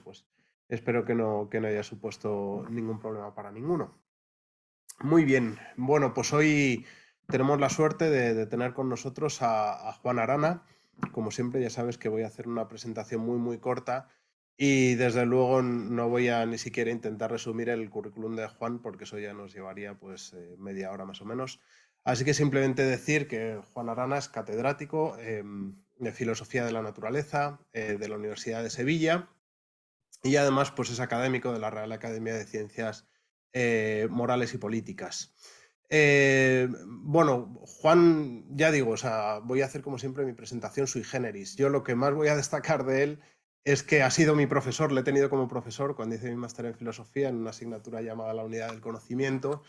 pues espero que no haya supuesto ningún problema para ninguno. Muy bien, bueno, pues hoy tenemos la suerte de tener con nosotros a Juan Arana. Como siempre, ya sabes que voy a hacer una presentación muy corta y desde luego no voy a ni siquiera intentar resumir el currículum de Juan porque eso ya nos llevaría pues media hora más o menos. Así que simplemente decir que Juan Arana es catedrático de Filosofía de la Naturaleza de la Universidad de Sevilla y además pues es académico de la Real Academia de Ciencias Morales y Políticas. Bueno, Juan, ya digo, o sea, voy a hacer como siempre mi presentación sui generis. Yo lo que más voy a destacar de él es que ha sido mi profesor, le he tenido como profesor cuando hice mi máster en filosofía en una asignatura llamada la unidad del conocimiento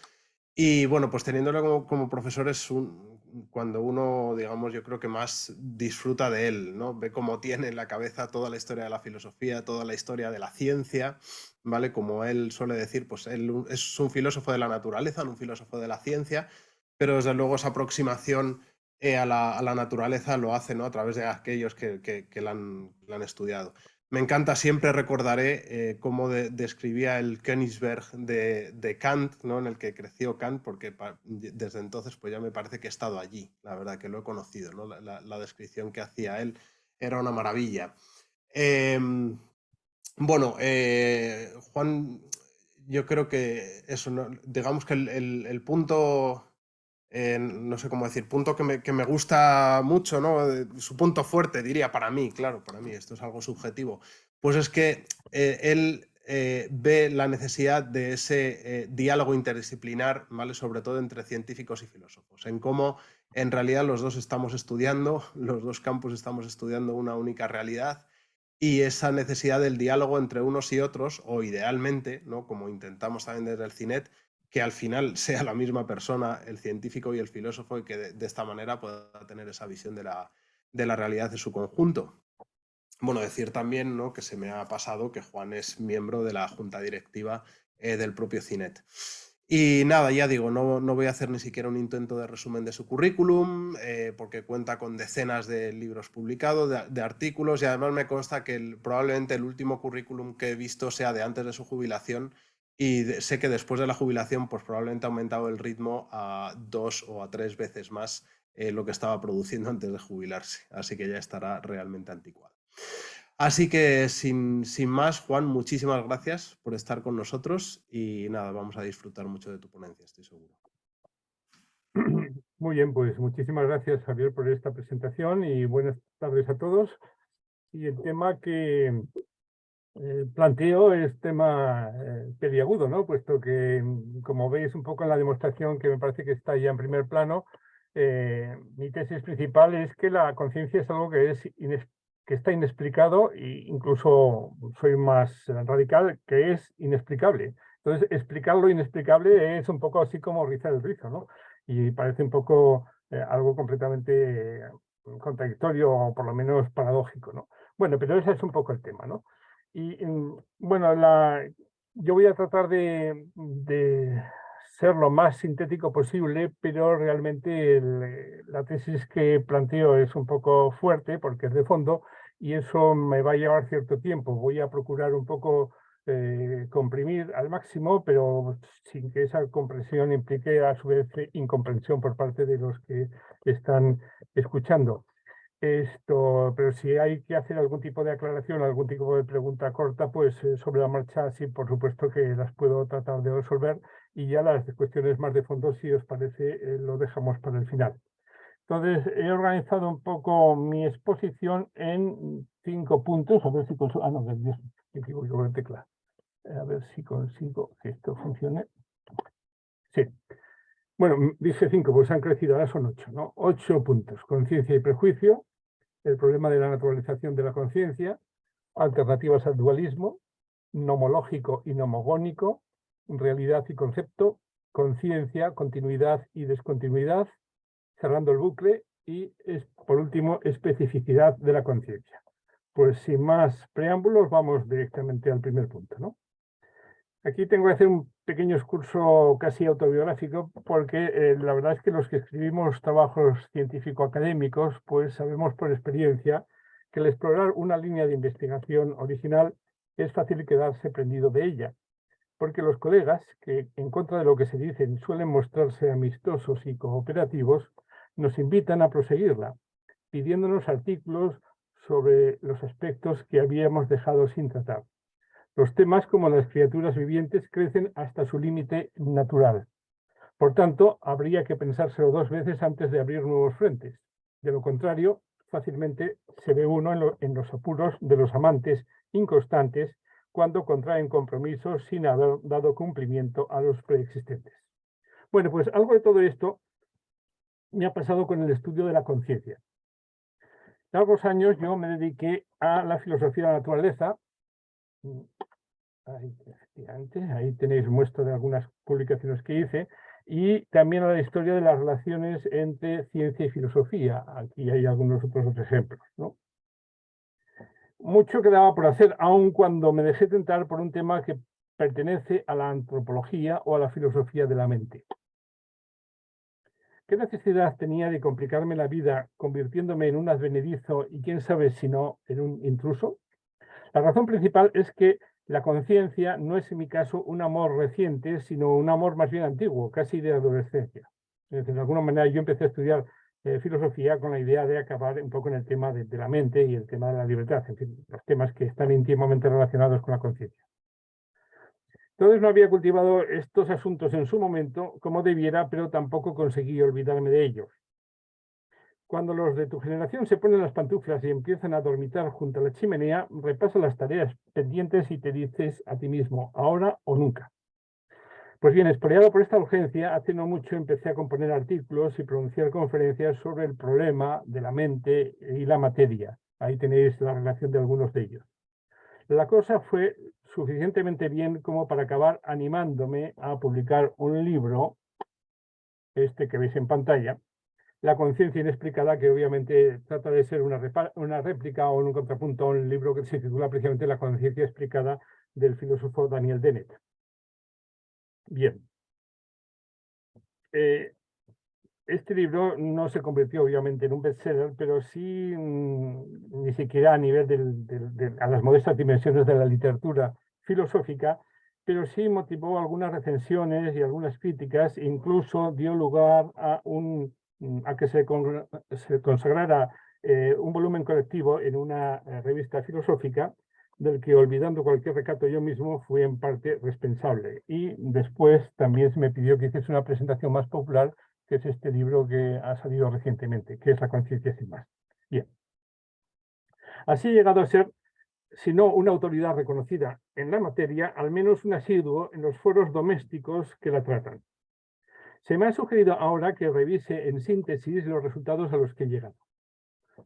y bueno, pues teniéndolo como profesor es cuando uno, digamos, yo creo que más disfruta de él, ¿no? Ve cómo tiene en la cabeza toda la historia de la filosofía, toda la historia de la ciencia, ¿vale? Como él suele decir, pues él es un filósofo de la naturaleza, no un filósofo de la ciencia, pero desde luego esa aproximación a la naturaleza lo hace, ¿no? A través de aquellos que la han estudiado. Me encanta, siempre recordaré cómo describía el Königsberg de Kant, ¿no? En el que creció Kant, porque desde entonces pues ya me parece que he estado allí, la verdad que lo he conocido, ¿no? La descripción que hacía él era una maravilla. Eh, bueno, Juan, yo creo que eso, ¿no? Digamos que el punto no sé cómo decir, punto que me gusta mucho, ¿no? Su punto fuerte, diría, para mí, claro, para mí, esto es algo subjetivo, pues es que él ve la necesidad de ese diálogo interdisciplinar, ¿vale? Sobre todo entre científicos y filósofos, en cómo en realidad los dos estamos estudiando, los dos campus estamos estudiando una única realidad y esa necesidad del diálogo entre unos y otros, o idealmente, ¿no? Como intentamos también desde el CINET, que al final sea la misma persona, el científico y el filósofo, y que de esta manera pueda tener esa visión de la realidad de su conjunto. Bueno, decir también, ¿no? Que se me ha pasado que Juan es miembro de la junta directiva del propio CINET. Y nada, ya digo, no voy a hacer ni siquiera un intento de resumen de su currículum, porque cuenta con decenas de libros publicados, de artículos, y además me consta que probablemente el último currículum que he visto sea de antes de su jubilación, y sé que después de la jubilación pues probablemente ha aumentado el ritmo a 2 o a 3 veces más lo que estaba produciendo antes de jubilarse, así que ya estará realmente anticuado. Así que sin más, Juan, muchísimas gracias por estar con nosotros y nada, vamos a disfrutar mucho de tu ponencia, estoy seguro. Muy bien, pues muchísimas gracias, Javier, por esta presentación y buenas tardes a todos. Y el tema que planteo es tema peliagudo, ¿no? Puesto que, como veis un poco en la demostración que me parece que está ya en primer plano, mi tesis principal es que la conciencia es algo que que está inexplicado e incluso soy más radical, que es inexplicable. Entonces, explicar lo inexplicable es un poco así como rizar el rizo, ¿no? Y parece un poco algo completamente contradictorio o por lo menos paradójico, ¿no? Bueno, pero ese es un poco el tema, ¿no? Y bueno, yo voy a tratar de ser lo más sintético posible, pero realmente la tesis que planteo es un poco fuerte porque es de fondo y eso me va a llevar cierto tiempo. Voy a procurar un poco comprimir al máximo, pero sin que esa compresión implique a su vez incomprensión por parte de los que están escuchando. Pero si hay que hacer algún tipo de aclaración, algún tipo de pregunta corta, pues sobre la marcha sí, por supuesto que las puedo tratar de resolver y ya las cuestiones más de fondo, si os parece, lo dejamos para el final. Entonces, he organizado un poco mi exposición en 5 puntos, a ver si consigo, no, que digo yo en tecla. A ver si consigo que esto funcione. Sí. Bueno, dije 5, pues han crecido, ahora son 8, ¿no? 8 puntos. Conciencia y prejuicio, el problema de la naturalización de la conciencia, alternativas al dualismo, nomológico y nomogónico, realidad y concepto, conciencia, continuidad y descontinuidad, cerrando el bucle y, por último, especificidad de la conciencia. Pues sin más preámbulos, vamos directamente al primer punto, ¿no? Aquí tengo que hacer un pequeño excurso casi autobiográfico porque la verdad es que los que escribimos trabajos científico-académicos pues sabemos por experiencia que el explorar una línea de investigación original es fácil quedarse prendido de ella, porque los colegas, que en contra de lo que se dicen suelen mostrarse amistosos y cooperativos, nos invitan a proseguirla, pidiéndonos artículos sobre los aspectos que habíamos dejado sin tratar. Los temas como las criaturas vivientes crecen hasta su límite natural. Por tanto, habría que pensárselo 2 veces antes de abrir nuevos frentes. De lo contrario, fácilmente se ve uno en los apuros de los amantes inconstantes cuando contraen compromisos sin haber dado cumplimiento a los preexistentes. Bueno, pues algo de todo esto me ha pasado con el estudio de la conciencia. Largos años yo me dediqué a la filosofía de la naturaleza. Ahí tenéis muestra de algunas publicaciones que hice, y también a la historia de las relaciones entre ciencia y filosofía. Aquí hay algunos otros ejemplos, ¿no? Mucho quedaba por hacer, aun cuando me dejé tentar por un tema que pertenece a la antropología o a la filosofía de la mente. ¿Qué necesidad tenía de complicarme la vida convirtiéndome en un advenedizo y quién sabe si no en un intruso? La razón principal es que la conciencia no es en mi caso un amor reciente, sino un amor más bien antiguo, casi de adolescencia. Es decir, de alguna manera yo empecé a estudiar filosofía con la idea de acabar un poco en el tema de la mente y el tema de la libertad, en fin, los temas que están íntimamente relacionados con la conciencia. Entonces no había cultivado estos asuntos en su momento como debiera, pero tampoco conseguí olvidarme de ellos. Cuando los de tu generación se ponen las pantuflas y empiezan a dormitar junto a la chimenea, repasa las tareas pendientes y te dices a ti mismo, ahora o nunca. Pues bien, esporeado por esta urgencia, hace no mucho empecé a componer artículos y pronunciar conferencias sobre el problema de la mente y la materia. Ahí tenéis la relación de algunos de ellos. La cosa fue suficientemente bien como para acabar animándome a publicar un libro, este que veis en pantalla, La conciencia inexplicada, que obviamente trata de ser una réplica o un contrapunto a un libro que se titula precisamente La conciencia explicada, del filósofo Daniel Dennett. Bien. Este libro no se convirtió obviamente en un bestseller, pero sí ni siquiera a nivel a las modestas dimensiones de la literatura filosófica, pero sí motivó algunas recensiones y algunas críticas, e incluso dio lugar a que se consagrara un volumen colectivo en una revista filosófica, del que, olvidando cualquier recato yo mismo, fui en parte responsable. Y después también se me pidió que hiciese una presentación más popular, que es este libro que ha salido recientemente, que es La conciencia sin más. Bien. Así he llegado a ser, si no una autoridad reconocida en la materia, al menos un asiduo en los foros domésticos que la tratan. Se me ha sugerido ahora que revise en síntesis los resultados a los que he llegado.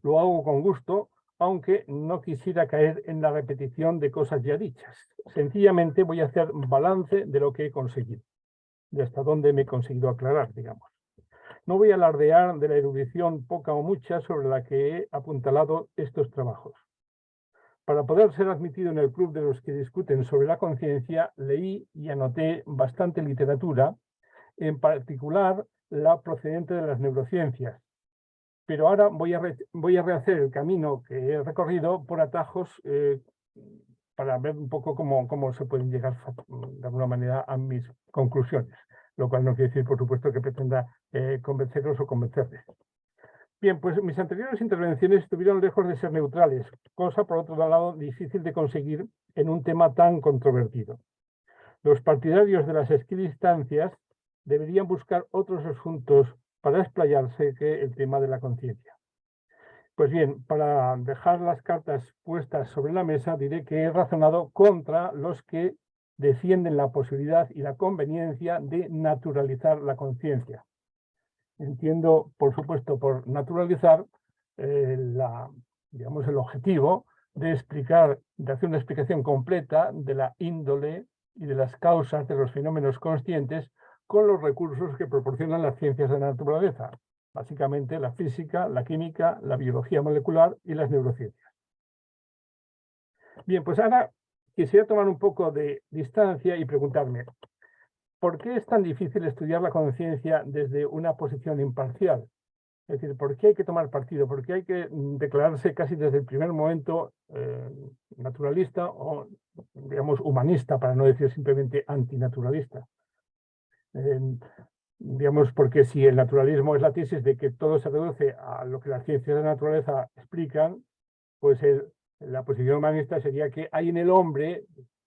Lo hago con gusto, aunque no quisiera caer en la repetición de cosas ya dichas. Sencillamente voy a hacer balance de lo que he conseguido, de hasta dónde me he conseguido aclarar, digamos. No voy a alardear de la erudición poca o mucha sobre la que he apuntalado estos trabajos. Para poder ser admitido en el club de los que discuten sobre la conciencia, leí y anoté bastante literatura, en particular la procedente de las neurociencias. Pero ahora voy a rehacer el camino que he recorrido por atajos para ver un poco cómo se pueden llegar de alguna manera a mis conclusiones, lo cual no quiere decir, por supuesto, que pretenda convenceros o convencerles. Bien, pues mis anteriores intervenciones estuvieron lejos de ser neutrales, cosa, por otro lado, difícil de conseguir en un tema tan controvertido. Los partidarios de las equidistancias deberían buscar otros asuntos para explayarse que el tema de la conciencia. Pues bien, para dejar las cartas puestas sobre la mesa, diré que he razonado contra los que defienden la posibilidad y la conveniencia de naturalizar la conciencia. Entiendo, por supuesto, por naturalizar digamos, el objetivo de hacer una explicación completa de la índole y de las causas de los fenómenos conscientes con los recursos que proporcionan las ciencias de la naturaleza, básicamente la física, la química, la biología molecular y las neurociencias. Bien, pues ahora quisiera tomar un poco de distancia y preguntarme, ¿por qué es tan difícil estudiar la conciencia desde una posición imparcial? Es decir, ¿por qué hay que tomar partido? ¿Por qué hay que declararse casi desde el primer momento naturalista o, digamos, humanista, para no decir simplemente antinaturalista? Digamos, porque si el naturalismo es la tesis de que todo se reduce a lo que las ciencias de la naturaleza explican, pues la posición humanista sería que hay en el hombre,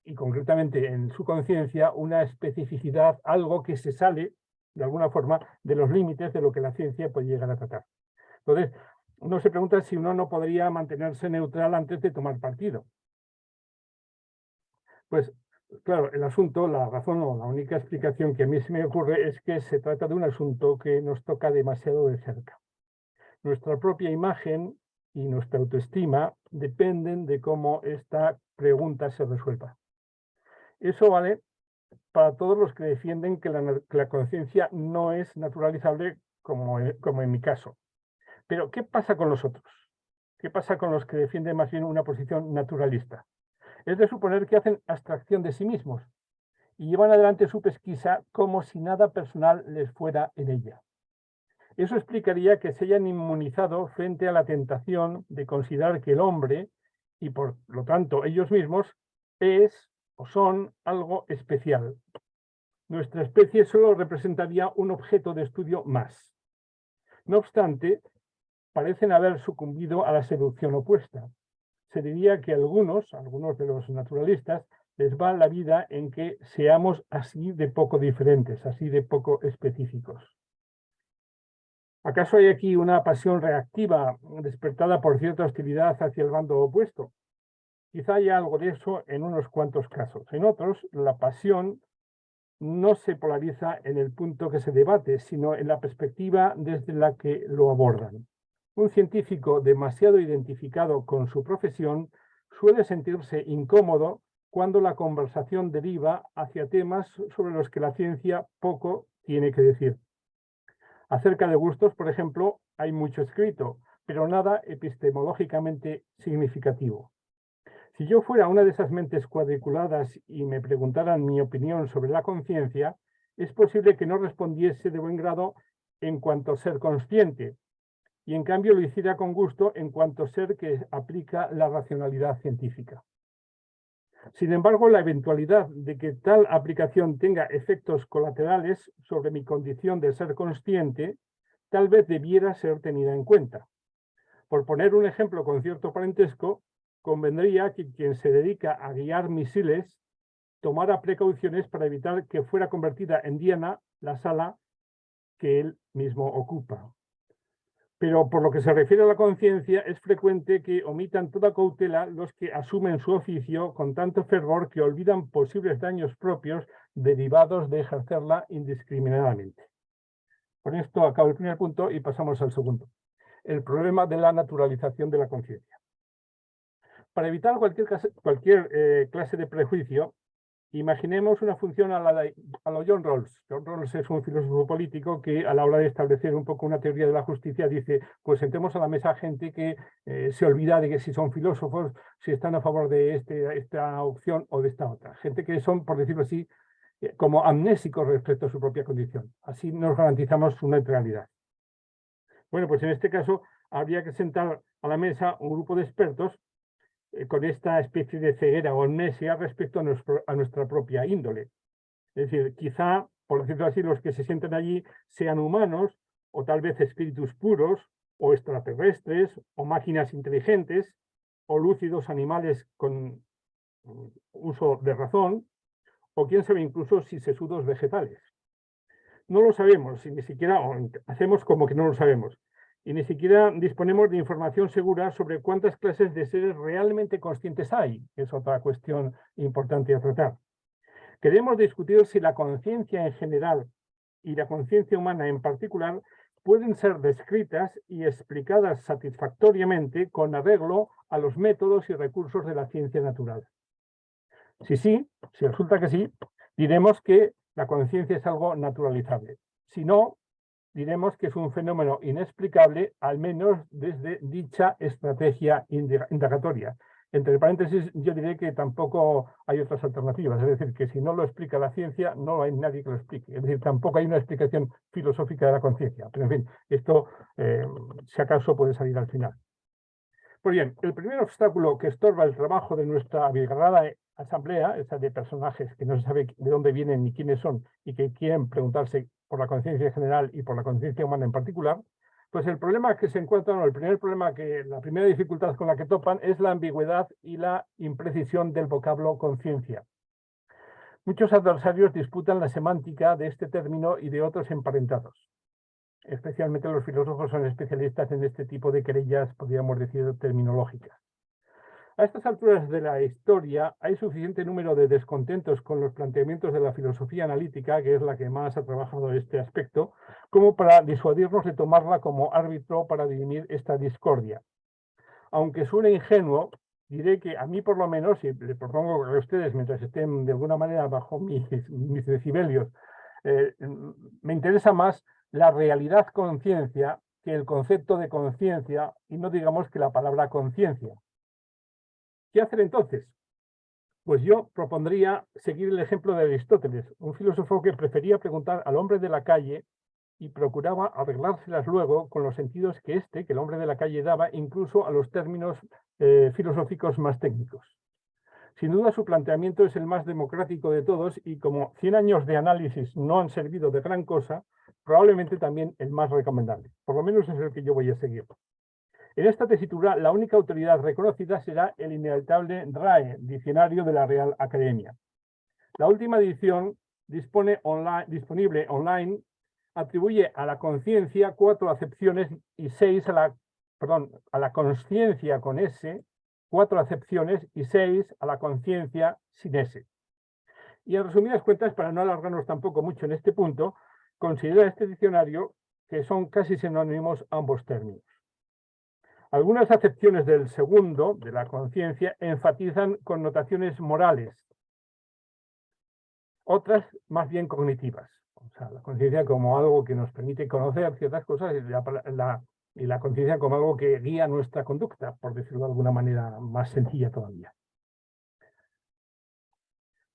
y concretamente en su conciencia, una especificidad, algo que se sale, de alguna forma, de los límites de lo que la ciencia puede llegar a tratar. Entonces, uno se pregunta si uno no podría mantenerse neutral antes de tomar partido. Pues, claro, el asunto, la razón o la única explicación que a mí se me ocurre es que se trata de un asunto que nos toca demasiado de cerca. Nuestra propia imagen y nuestra autoestima dependen de cómo esta pregunta se resuelva. Eso vale para todos los que defienden que la conciencia no es naturalizable, como en mi caso. Pero, ¿qué pasa con los otros? ¿Qué pasa con los que defienden más bien una posición naturalista? Es de suponer que hacen abstracción de sí mismos y llevan adelante su pesquisa como si nada personal les fuera en ella. Eso explicaría que se hayan inmunizado frente a la tentación de considerar que el hombre, y por lo tanto ellos mismos, es o son algo especial. Nuestra especie solo representaría un objeto de estudio más. No obstante, parecen haber sucumbido a la seducción opuesta. Se diría que algunos de los naturalistas, les va la vida en que seamos así de poco diferentes, así de poco específicos. ¿Acaso hay aquí una pasión reactiva despertada por cierta hostilidad hacia el bando opuesto? Quizá haya algo de eso en unos cuantos casos. En otros, la pasión no se polariza en el punto que se debate, sino en la perspectiva desde la que lo abordan. Un científico demasiado identificado con su profesión suele sentirse incómodo cuando la conversación deriva hacia temas sobre los que la ciencia poco tiene que decir. Acerca de gustos, por ejemplo, hay mucho escrito, pero nada epistemológicamente significativo. Si yo fuera una de esas mentes cuadriculadas y me preguntaran mi opinión sobre la conciencia, es posible que no respondiese de buen grado en cuanto a ser consciente, y en cambio lo hiciera con gusto en cuanto a ser que aplica la racionalidad científica. Sin embargo, la eventualidad de que tal aplicación tenga efectos colaterales sobre mi condición de ser consciente, tal vez debiera ser tenida en cuenta. Por poner un ejemplo con cierto parentesco, convendría que quien se dedica a guiar misiles tomara precauciones para evitar que fuera convertida en diana la sala que él mismo ocupa. Pero por lo que se refiere a la conciencia, es frecuente que omitan toda cautela los que asumen su oficio con tanto fervor que olvidan posibles daños propios derivados de ejercerla indiscriminadamente. Con esto acabo el primer punto y pasamos al segundo. El problema de la naturalización de la conciencia. Para evitar cualquier clase de prejuicio, imaginemos una función a lo John Rawls. John Rawls es un filósofo político que a la hora de establecer un poco una teoría de la justicia dice, pues sentemos a la mesa gente que se olvida de que si son filósofos, si están a favor de esta opción o de esta otra. Gente que son, por decirlo así, como amnésicos respecto a su propia condición. Así nos garantizamos su neutralidad. Bueno, pues en este caso habría que sentar a la mesa un grupo de expertos con esta especie de ceguera o amnesia respecto a nuestra propia índole. Es decir, quizá, por decirlo así, los que se sienten allí sean humanos, o tal vez espíritus puros, o extraterrestres, o máquinas inteligentes, o lúcidos animales con uso de razón, o quién sabe incluso si sesudos vegetales. No lo sabemos, y ni siquiera hacemos como que no lo sabemos. Y ni siquiera disponemos de información segura sobre cuántas clases de seres realmente conscientes hay. Es otra cuestión importante a tratar. Queremos discutir si la conciencia en general y la conciencia humana en particular pueden ser descritas y explicadas satisfactoriamente con arreglo a los métodos y recursos de la ciencia natural. Si resulta que sí, diremos que la conciencia es algo naturalizable. Si no, diremos que es un fenómeno inexplicable, al menos desde dicha estrategia indagatoria. Entre paréntesis, yo diré que tampoco hay otras alternativas. Es decir, que si no lo explica la ciencia, no hay nadie que lo explique. Es decir, tampoco hay una explicación filosófica de la conciencia. Pero, en fin, esto, si acaso, puede salir al final. Pues bien, el primer obstáculo que estorba el trabajo de nuestra abigarrada asamblea, esa de personajes que no se sabe de dónde vienen ni quiénes son y que quieren preguntarse por la conciencia en general y por la conciencia humana en particular, pues el problema que se encuentran, o la primera dificultad con la que topan es la ambigüedad y la imprecisión del vocablo conciencia. Muchos adversarios disputan la semántica de este término y de otros emparentados. Especialmente los filósofos son especialistas en este tipo de querellas, podríamos decir, terminológicas. A estas alturas de la historia hay suficiente número de descontentos con los planteamientos de la filosofía analítica, que es la que más ha trabajado este aspecto, como para disuadirnos de tomarla como árbitro para dirimir esta discordia. Aunque suene ingenuo, diré que a mí por lo menos, y le propongo que a ustedes, mientras estén de alguna manera bajo mis decibelios, me interesa más la realidad conciencia que el concepto de conciencia, y no digamos que la palabra conciencia. ¿Qué hacer entonces? Pues yo propondría seguir el ejemplo de Aristóteles, un filósofo que prefería preguntar al hombre de la calle y procuraba arreglárselas luego con los sentidos que el hombre de la calle, daba incluso a los términos filosóficos más técnicos. Sin duda su planteamiento es el más democrático de todos y como 100 años de análisis no han servido de gran cosa, probablemente también el más recomendable. Por lo menos es el que yo voy a seguir. En esta tesitura, la única autoridad reconocida será el inevitable DRAE, Diccionario de la Real Academia. La última edición disponible online atribuye a la conciencia 4 acepciones y 6 a la consciencia con S, 4 acepciones y 6 a la conciencia sin S. Y en resumidas cuentas, para no alargarnos tampoco mucho en este punto, considera este diccionario que son casi sinónimos ambos términos. Algunas acepciones del segundo, de la conciencia, enfatizan connotaciones morales, otras más bien cognitivas. O sea, la conciencia como algo que nos permite conocer ciertas cosas y la conciencia como algo que guía nuestra conducta, por decirlo de alguna manera más sencilla todavía.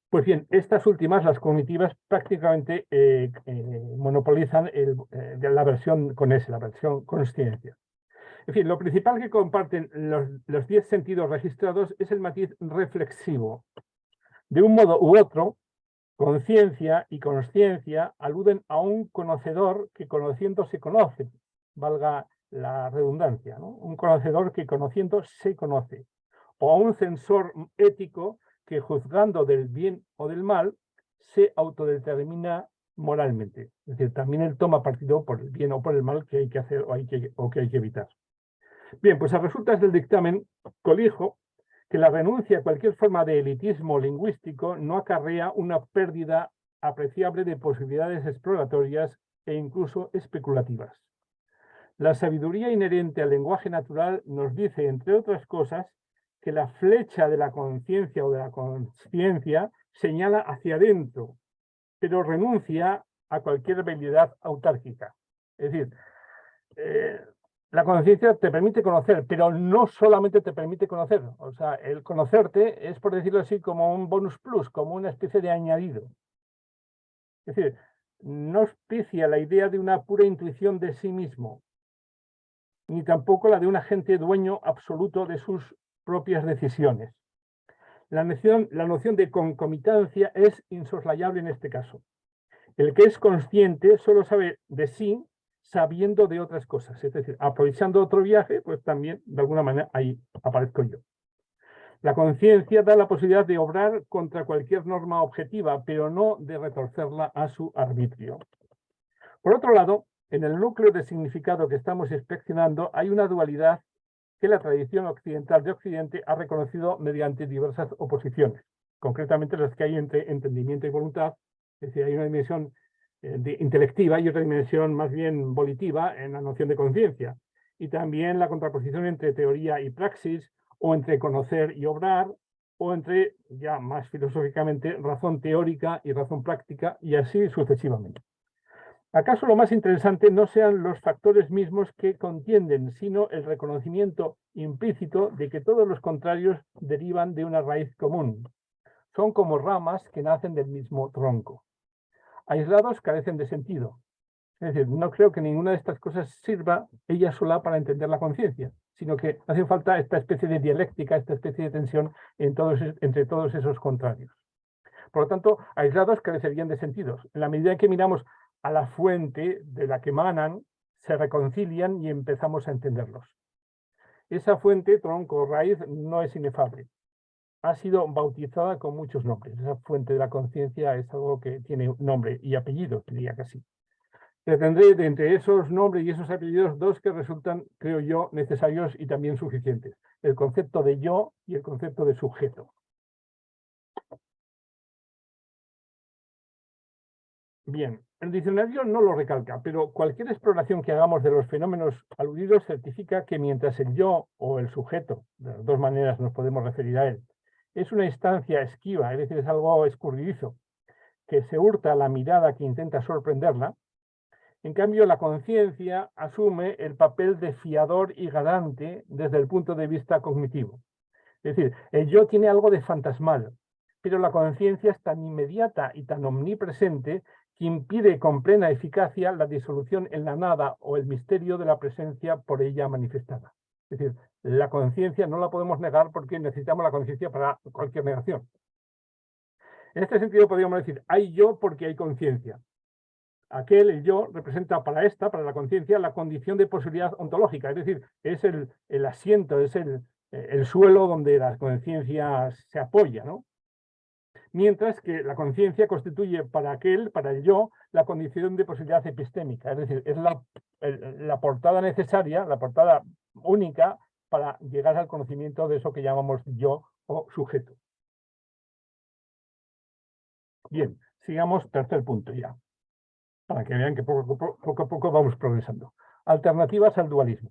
Pues bien, estas últimas, las cognitivas, prácticamente monopolizan la versión con S, la versión consciencia. En fin, lo principal que comparten los 10 sentidos registrados es el matiz reflexivo. De un modo u otro, conciencia y consciencia aluden a un conocedor que conociendo se conoce, valga la redundancia, ¿no? Un conocedor que conociendo se conoce, o a un censor ético que juzgando del bien o del mal se autodetermina moralmente. Es decir, también él toma partido por el bien o por el mal que hay que hacer o que hay que evitar. Bien, pues a resultas del dictamen colijo que la renuncia a cualquier forma de elitismo lingüístico no acarrea una pérdida apreciable de posibilidades exploratorias e incluso especulativas. La sabiduría inherente al lenguaje natural nos dice, entre otras cosas, que la flecha de la conciencia o de la consciencia señala hacia adentro, pero renuncia a cualquier habilidad autárquica. Es decir, la conciencia te permite conocer, pero no solamente te permite conocer. O sea, el conocerte es, por decirlo así, como un bonus plus, como una especie de añadido. Es decir, no auspicia la idea de una pura intuición de sí mismo, ni tampoco la de un agente dueño absoluto de sus propias decisiones. La noción de concomitancia es insoslayable en este caso. El que es consciente solo sabe de sí sabiendo de otras cosas. Es decir, aprovechando otro viaje, pues también, de alguna manera, ahí aparezco yo. La conciencia da la posibilidad de obrar contra cualquier norma objetiva, pero no de retorcerla a su arbitrio. Por otro lado, en el núcleo de significado que estamos inspeccionando hay una dualidad que la tradición occidental de Occidente ha reconocido mediante diversas oposiciones, concretamente las que hay entre entendimiento y voluntad. Es decir, hay una dimensión intelectiva y otra dimensión más bien volitiva en la noción de conciencia. Y también la contraposición entre teoría y praxis, o entre conocer y obrar, o entre, ya más filosóficamente, razón teórica y razón práctica, y así sucesivamente. ¿Acaso lo más interesante no sean los factores mismos que contienden, sino el reconocimiento implícito de que todos los contrarios derivan de una raíz común? Son como ramas que nacen del mismo tronco. Aislados carecen de sentido. Es decir, no creo que ninguna de estas cosas sirva ella sola para entender la conciencia, sino que hace falta esta especie de dialéctica, esta especie de tensión entre todos esos contrarios. Por lo tanto, aislados carecerían de sentidos. En la medida en que miramos a la fuente de la que emanan, se reconcilian y empezamos a entenderlos. Esa fuente, tronco o raíz, no es inefable. Ha sido bautizada con muchos nombres. Esa fuente de la conciencia es algo que tiene nombre y apellido, diría casi. Tendré de entre esos nombres y esos apellidos dos que resultan, creo yo, necesarios y también suficientes. El concepto de yo y el concepto de sujeto. Bien, el diccionario no lo recalca, pero cualquier exploración que hagamos de los fenómenos aludidos certifica que mientras el yo o el sujeto, de las dos maneras nos podemos referir a él, es una instancia esquiva, es decir, es algo escurridizo, que se hurta a la mirada que intenta sorprenderla, en cambio la conciencia asume el papel de fiador y garante desde el punto de vista cognitivo. Es decir, el yo tiene algo de fantasmal, pero la conciencia es tan inmediata y tan omnipresente que impide con plena eficacia la disolución en la nada o el misterio de la presencia por ella manifestada. Es decir, la conciencia no la podemos negar porque necesitamos la conciencia para cualquier negación. En este sentido podríamos decir, hay yo porque hay conciencia. Aquel, el yo, representa para la conciencia, la condición de posibilidad ontológica, es decir, es el asiento, es el suelo donde la conciencia se apoya, ¿no? Mientras que la conciencia constituye para el yo, la condición de posibilidad epistémica, es decir, es la portada necesaria, la portada única para llegar al conocimiento de eso que llamamos yo o sujeto. Bien, sigamos, tercer punto ya, para que vean que poco a poco vamos progresando. Alternativas al dualismo.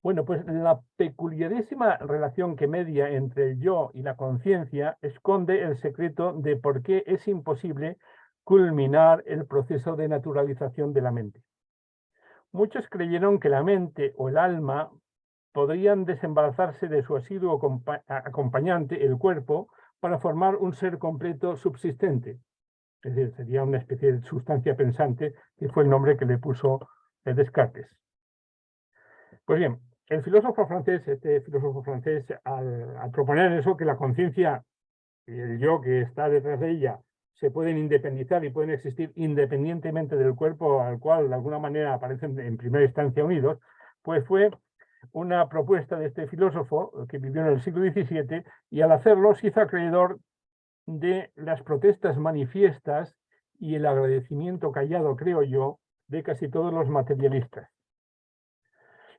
Bueno, pues la peculiarísima relación que media entre el yo y la conciencia esconde el secreto de por qué es imposible culminar el proceso de naturalización de la mente. Muchos creyeron que la mente o el alma podrían desembarazarse de su asiduo acompañante, el cuerpo, para formar un ser completo subsistente. Es decir, sería una especie de sustancia pensante, que fue el nombre que le puso Descartes. Pues bien, el filósofo francés, al proponer eso, que la conciencia y el yo que está detrás de ella se pueden independizar y pueden existir independientemente del cuerpo al cual de alguna manera aparecen en primera instancia unidos, pues fue una propuesta de este filósofo que vivió en el siglo XVII y al hacerlo se hizo acreedor de las protestas manifiestas y el agradecimiento callado, creo yo, de casi todos los materialistas.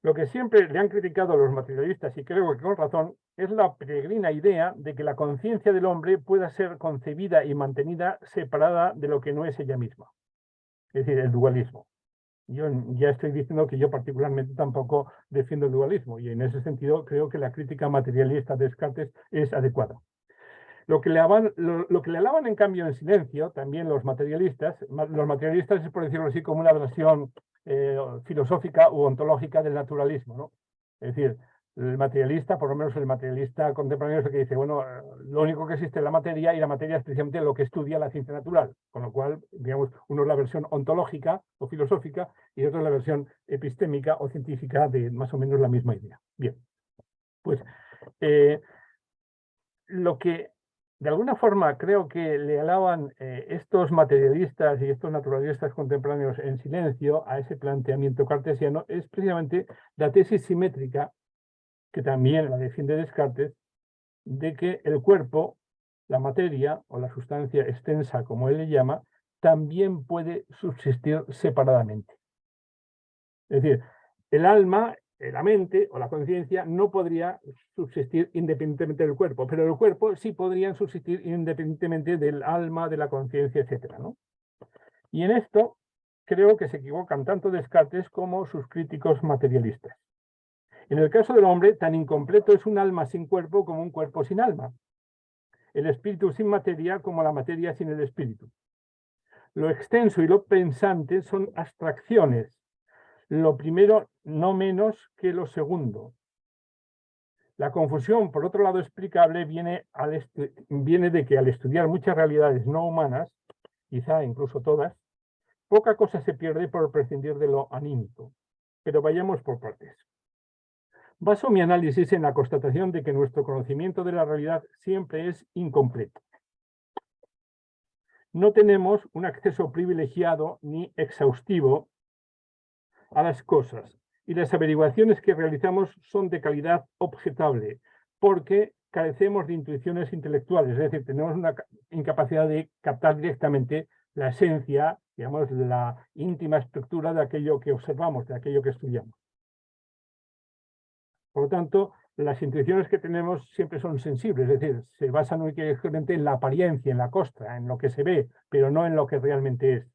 Lo que siempre le han criticado a los materialistas, y creo que con razón, es la peregrina idea de que la conciencia del hombre pueda ser concebida y mantenida separada de lo que no es ella misma. Es decir, el dualismo. Yo ya estoy diciendo que yo particularmente tampoco defiendo el dualismo, y en ese sentido creo que la crítica materialista de Descartes es adecuada. Lo que le alaban en cambio en silencio, también los materialistas es por decirlo así como una versión filosófica u ontológica del naturalismo, ¿no? Es decir, el materialista, por lo menos el materialista contemporáneo, es el que dice, bueno, lo único que existe es la materia y la materia es precisamente lo que estudia la ciencia natural, con lo cual, digamos, uno es la versión ontológica o filosófica y otro es la versión epistémica o científica de más o menos la misma idea. Bien, pues lo que de alguna forma creo que le alaban estos materialistas y estos naturalistas contemporáneos en silencio a ese planteamiento cartesiano es precisamente la tesis simétrica, que también la defiende Descartes, de que el cuerpo, la materia o la sustancia extensa, como él le llama, también puede subsistir separadamente. Es decir, el alma, la mente o la conciencia no podría subsistir independientemente del cuerpo, pero el cuerpo sí podrían subsistir independientemente del alma, de la conciencia, etc., ¿no? Y en esto creo que se equivocan tanto Descartes como sus críticos materialistas. En el caso del hombre, tan incompleto es un alma sin cuerpo como un cuerpo sin alma. El espíritu sin materia como la materia sin el espíritu. Lo extenso y lo pensante son abstracciones. Lo primero no menos que lo segundo. La confusión, por otro lado explicable, viene de que al estudiar muchas realidades no humanas, quizá incluso todas, poca cosa se pierde por prescindir de lo anímico. Pero vayamos por partes. Baso mi análisis en la constatación de que nuestro conocimiento de la realidad siempre es incompleto. No tenemos un acceso privilegiado ni exhaustivo a las cosas, y las averiguaciones que realizamos son de calidad objetable, porque carecemos de intuiciones intelectuales, es decir, tenemos una incapacidad de captar directamente la esencia, digamos, la íntima estructura de aquello que observamos, de aquello que estudiamos. Por lo tanto, las intuiciones que tenemos siempre son sensibles, es decir, se basan únicamente en la apariencia, en la costra, en lo que se ve, pero no en lo que realmente es.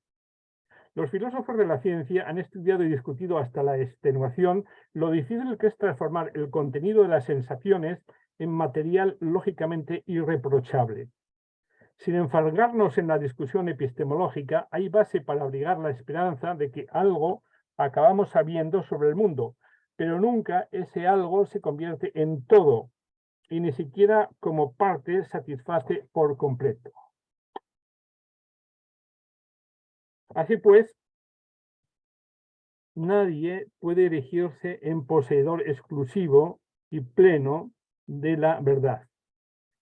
Los filósofos de la ciencia han estudiado y discutido hasta la extenuación lo difícil que es transformar el contenido de las sensaciones en material lógicamente irreprochable. Sin enfangarnos en la discusión epistemológica, hay base para abrigar la esperanza de que algo acabamos sabiendo sobre el mundo, pero nunca ese algo se convierte en todo y ni siquiera como parte satisface por completo. Así pues, nadie puede erigirse en poseedor exclusivo y pleno de la verdad.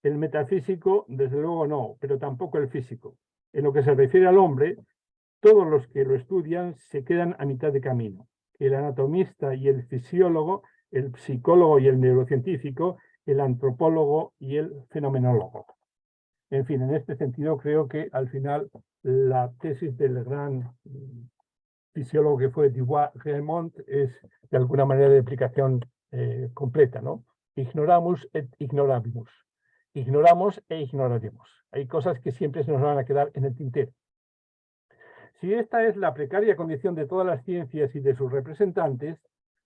El metafísico, desde luego no, pero tampoco el físico. En lo que se refiere al hombre, todos los que lo estudian se quedan a mitad de camino. El anatomista y el fisiólogo, el psicólogo y el neurocientífico, el antropólogo y el fenomenólogo. En fin, en este sentido creo que al final la tesis del gran fisiólogo que fue Dubois-Reymond es de alguna manera de aplicación completa, ¿no? Ignoramus et ignorabimus. Ignoramos e ignoraremos. Hay cosas que siempre se nos van a quedar en el tintero. Si esta es la precaria condición de todas las ciencias y de sus representantes,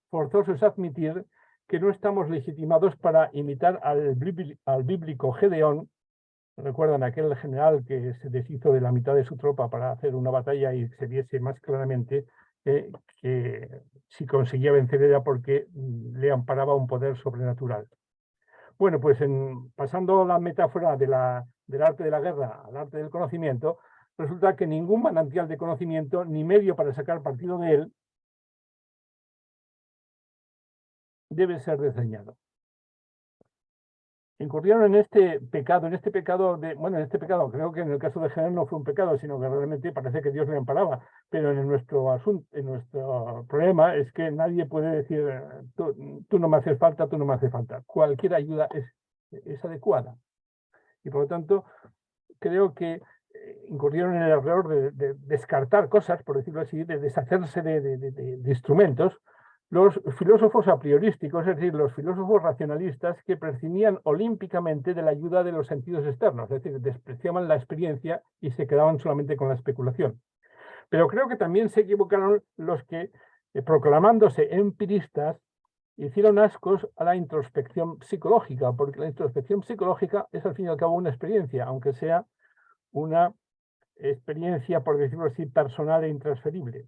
forzoso es admitir que no estamos legitimados para imitar al bíblico Gedeón. ¿Recuerdan aquel general que se deshizo de la mitad de su tropa para hacer una batalla y se viese más claramente que si conseguía vencer era porque le amparaba un poder sobrenatural? Bueno, pues pasando la metáfora del arte de la guerra al arte del conocimiento, resulta que ningún manantial de conocimiento ni medio para sacar partido de él debe ser desdeñado. Incurrieron en este pecado, creo que en el caso de Gedeón no fue un pecado, sino que realmente parece que Dios le amparaba, pero en nuestro problema es que nadie puede decir, tú no me haces falta, tú no me haces falta. Cualquier ayuda es adecuada. Y por lo tanto, creo que incurrieron en el error de descartar cosas, por decirlo así, de deshacerse de instrumentos, los filósofos a priorísticos, es decir, los filósofos racionalistas que prescindían olímpicamente de la ayuda de los sentidos externos, es decir, despreciaban la experiencia y se quedaban solamente con la especulación. Pero creo que también se equivocaron los que, proclamándose empiristas, hicieron ascos a la introspección psicológica, porque la introspección psicológica es al fin y al cabo una experiencia, aunque sea una experiencia, por decirlo así, personal e intransferible.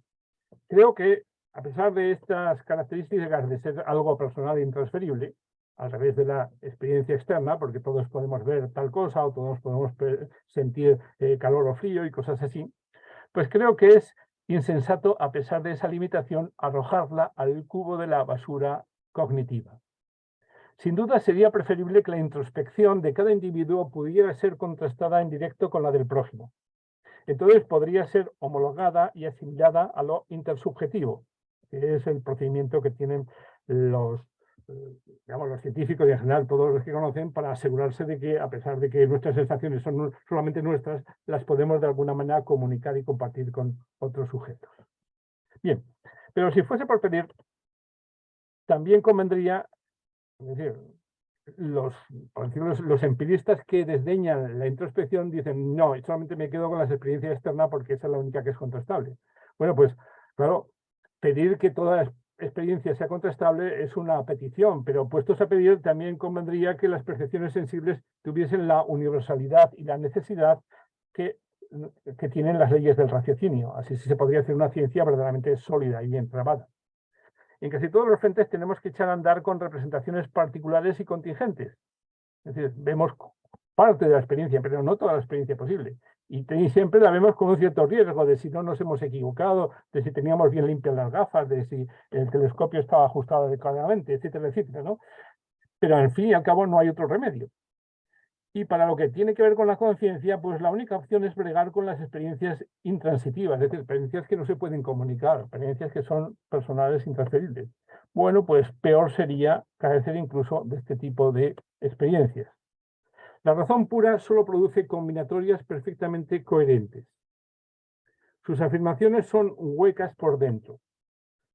Creo que, a pesar de estas características de ser algo personal e intransferible, a través de la experiencia externa, porque todos podemos ver tal cosa o todos podemos sentir calor o frío y cosas así, pues creo que es insensato, a pesar de esa limitación, arrojarla al cubo de la basura cognitiva. Sin duda sería preferible que la introspección de cada individuo pudiera ser contrastada en directo con la del prójimo. Entonces podría ser homologada y asimilada a lo intersubjetivo, que es el procedimiento que tienen los científicos y en general todos los que conocen para asegurarse de que, a pesar de que nuestras sensaciones son solamente nuestras, las podemos de alguna manera comunicar y compartir con otros sujetos. Bien, pero si fuese por pedir, también convendría, es decir, los empiristas que desdeñan la introspección dicen, no, solamente me quedo con la experiencia externa porque esa es la única que es contrastable. Bueno, pues claro, pedir que toda experiencia sea contrastable es una petición, pero puestos a pedir también convendría que las percepciones sensibles tuviesen la universalidad y la necesidad que que tienen las leyes del raciocinio. Así sí se podría hacer una ciencia verdaderamente sólida y bien trabada. En casi todos los frentes tenemos que echar a andar con representaciones particulares y contingentes. Es decir, vemos parte de la experiencia, pero no toda la experiencia posible. Y siempre la vemos con un cierto riesgo de si no nos hemos equivocado, de si teníamos bien limpias las gafas, de si el telescopio estaba ajustado adecuadamente, etcétera, etcétera, ¿no? Pero al fin y al cabo no hay otro remedio. Y para lo que tiene que ver con la conciencia, pues la única opción es bregar con las experiencias intransitivas, es decir, experiencias que no se pueden comunicar, experiencias que son personales intransferibles. Bueno, pues peor sería carecer incluso de este tipo de experiencias. La razón pura solo produce combinatorias perfectamente coherentes. Sus afirmaciones son huecas por dentro.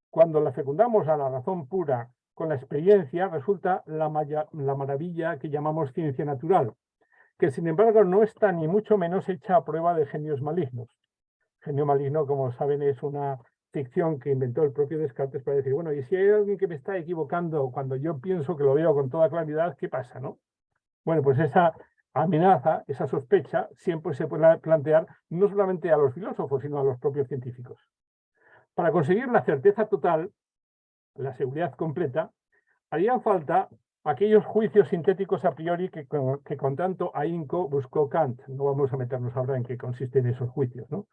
Cuando la fecundamos a la razón pura con la experiencia, resulta la maravilla que llamamos ciencia natural, que sin embargo no está ni mucho menos hecha a prueba de genios malignos. Genio maligno, como saben, es una ficción que inventó el propio Descartes para decir, bueno, y si hay alguien que me está equivocando cuando yo pienso que lo veo con toda claridad, ¿qué pasa, no? Bueno, pues esa amenaza, esa sospecha, siempre se puede plantear no solamente a los filósofos, sino a los propios científicos. Para conseguir la certeza total, la seguridad completa, harían falta aquellos juicios sintéticos a priori que con tanto ahínco buscó Kant. No vamos a meternos ahora en qué consisten esos juicios, ¿no?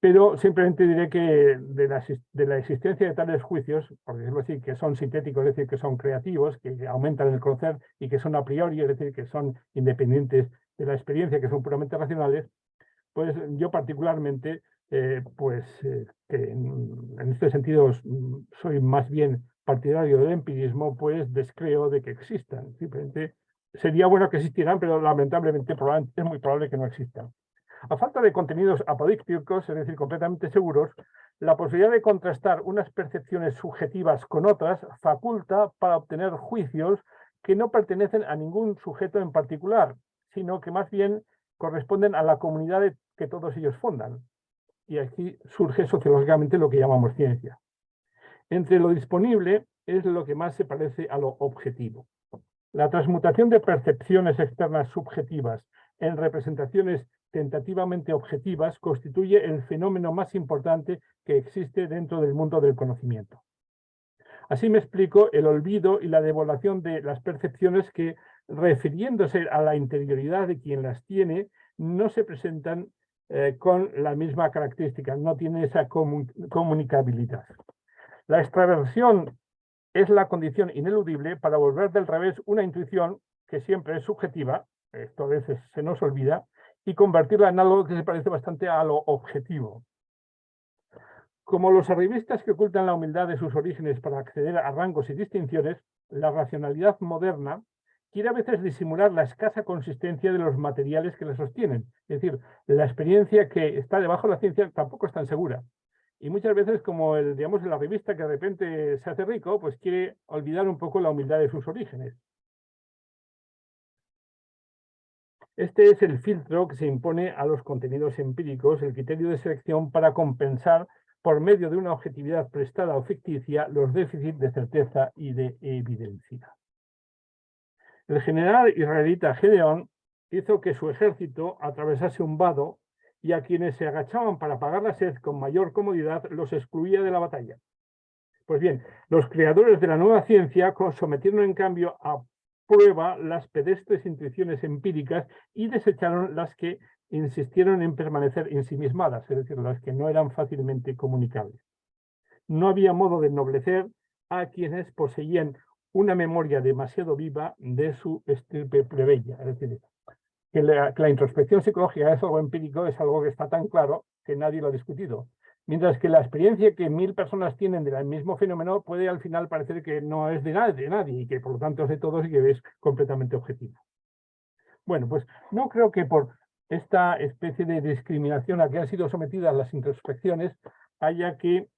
Pero simplemente diré que de la existencia de tales juicios, por decirlo así, que son sintéticos, es decir, que son creativos, que aumentan el conocer y que son a priori, es decir, que son independientes de la experiencia, que son puramente racionales, pues yo particularmente, que en este sentido soy más bien partidario del empirismo, pues descreo de que existan. Simplemente sería bueno que existieran, pero lamentablemente es muy probable que no existan. A falta de contenidos apodícticos, es decir, completamente seguros, la posibilidad de contrastar unas percepciones subjetivas con otras faculta para obtener juicios que no pertenecen a ningún sujeto en particular, sino que más bien corresponden a la comunidad que todos ellos fundan. Y aquí surge sociológicamente lo que llamamos ciencia. Entre lo disponible es lo que más se parece a lo objetivo. La transmutación de percepciones externas subjetivas en representaciones tentativamente objetivas constituye el fenómeno más importante que existe dentro del mundo del conocimiento. Así me explico el olvido y la devaluación de las percepciones que, refiriéndose a la interioridad de quien las tiene, no se presentan con la misma característica, no tienen esa comunicabilidad. La extraversión es la condición ineludible para volver del revés una intuición que siempre es subjetiva, esto a veces se nos olvida, y convertirla en algo que se parece bastante a lo objetivo. Como los arribistas que ocultan la humildad de sus orígenes para acceder a rangos y distinciones, la racionalidad moderna quiere a veces disimular la escasa consistencia de los materiales que la sostienen. Es decir, la experiencia que está debajo de la ciencia tampoco es tan segura. Y muchas veces, como digamos, el arribista que de repente se hace rico, pues quiere olvidar un poco la humildad de sus orígenes. Este es el filtro que se impone a los contenidos empíricos, el criterio de selección para compensar, por medio de una objetividad prestada o ficticia, los déficits de certeza y de evidencia. El general israelita Gedeón hizo que su ejército atravesase un vado y a quienes se agachaban para apagar la sed con mayor comodidad los excluía de la batalla. Pues bien, los creadores de la nueva ciencia sometieron en cambio a prueba las pedestres intuiciones empíricas y desecharon las que insistieron en permanecer ensimismadas, es decir, las que no eran fácilmente comunicables. No había modo de ennoblecer a quienes poseían una memoria demasiado viva de su estirpe plebeya. Es decir, que la introspección psicológica es algo empírico, es algo que está tan claro que nadie lo ha discutido. Mientras que la experiencia que 1000 personas tienen del mismo fenómeno puede al final parecer que no es de nadie y que por lo tanto es de todos y que es completamente objetivo. Bueno, pues no creo que por esta especie de discriminación a que han sido sometidas las introspecciones haya que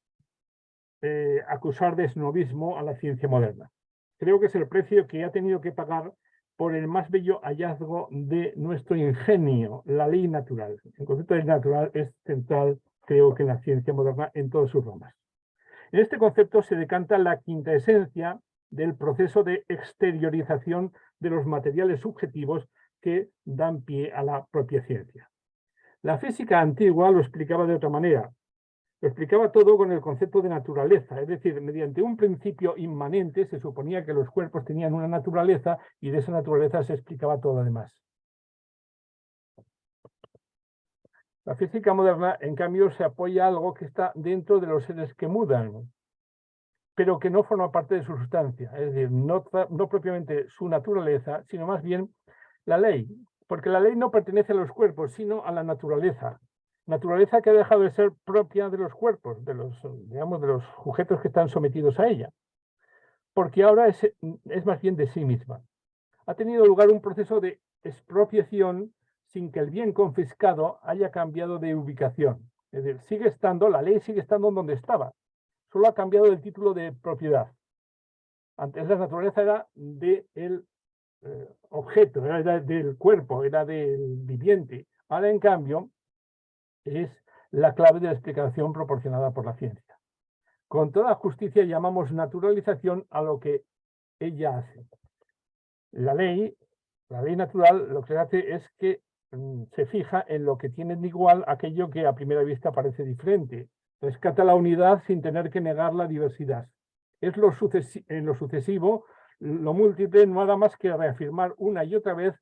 acusar de snobismo a la ciencia moderna. Creo que es el precio que ha tenido que pagar por el más bello hallazgo de nuestro ingenio, la ley natural. El concepto de ley natural es central, creo que en la ciencia moderna, en todas sus ramas. En este concepto se decanta la quinta esencia del proceso de exteriorización de los materiales subjetivos que dan pie a la propia ciencia. La física antigua lo explicaba de otra manera. Lo explicaba todo con el concepto de naturaleza, es decir, mediante un principio inmanente se suponía que los cuerpos tenían una naturaleza y de esa naturaleza se explicaba todo lo demás. La física moderna, en cambio, se apoya a algo que está dentro de los seres que mudan, pero que no forma parte de su sustancia, es decir, no propiamente su naturaleza, sino más bien la ley, porque la ley no pertenece a los cuerpos, sino a la naturaleza. Naturaleza que ha dejado de ser propia de los cuerpos, de los, digamos, de los sujetos que están sometidos a ella, porque ahora es más bien de sí misma. Ha tenido lugar un proceso de expropiación sin que el bien confiscado haya cambiado de ubicación. Es decir, sigue estando, la ley sigue estando donde estaba, solo ha cambiado el título de propiedad. Antes la naturaleza era del objeto, era del cuerpo, era del viviente. Ahora, en cambio, es la clave de la explicación proporcionada por la ciencia. Con toda justicia llamamos naturalización a lo que ella hace. La ley natural lo que hace es que se fija en lo que tiene de igual aquello que a primera vista parece diferente. Rescata la unidad sin tener que negar la diversidad. Es en lo sucesivo, lo múltiple no hará más que reafirmar una y otra vez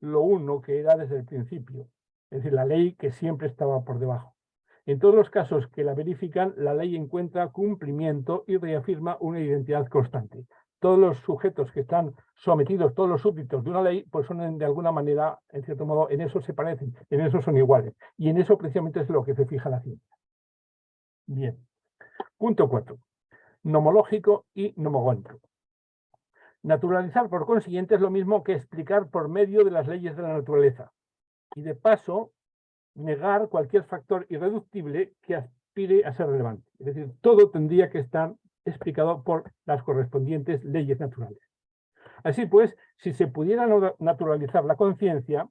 lo uno que era desde el principio. Es decir, la ley que siempre estaba por debajo. En todos los casos que la verifican, la ley encuentra cumplimiento y reafirma una identidad constante. Todos los sujetos que están sometidos, todos los súbditos de una ley, pues son de alguna manera, en cierto modo, en eso se parecen, en eso son iguales. Y en eso precisamente es lo que se fija la ciencia. Bien. Punto 4. Nomológico y nomogónico. Naturalizar, por consiguiente, es lo mismo que explicar por medio de las leyes de la naturaleza. Y de paso, negar cualquier factor irreductible que aspire a ser relevante. Es decir, todo tendría que estar explicado por las correspondientes leyes naturales. Así pues, si se pudiera naturalizar la conciencia,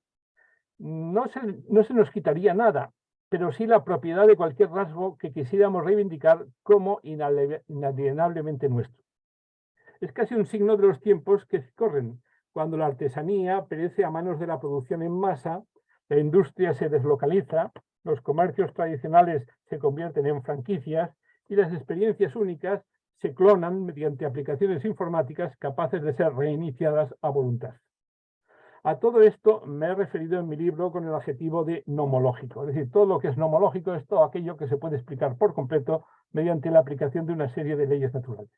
no se nos quitaría nada, pero sí la propiedad de cualquier rasgo que quisiéramos reivindicar como inalienablemente nuestro. Es casi un signo de los tiempos que corren, cuando la artesanía perece a manos de la producción en masa, la industria se deslocaliza, los comercios tradicionales se convierten en franquicias y las experiencias únicas se clonan mediante aplicaciones informáticas capaces de ser reiniciadas a voluntad. A todo esto me he referido en mi libro con el adjetivo de nomológico. Es decir, todo lo que es nomológico es todo aquello que se puede explicar por completo mediante la aplicación de una serie de leyes naturales.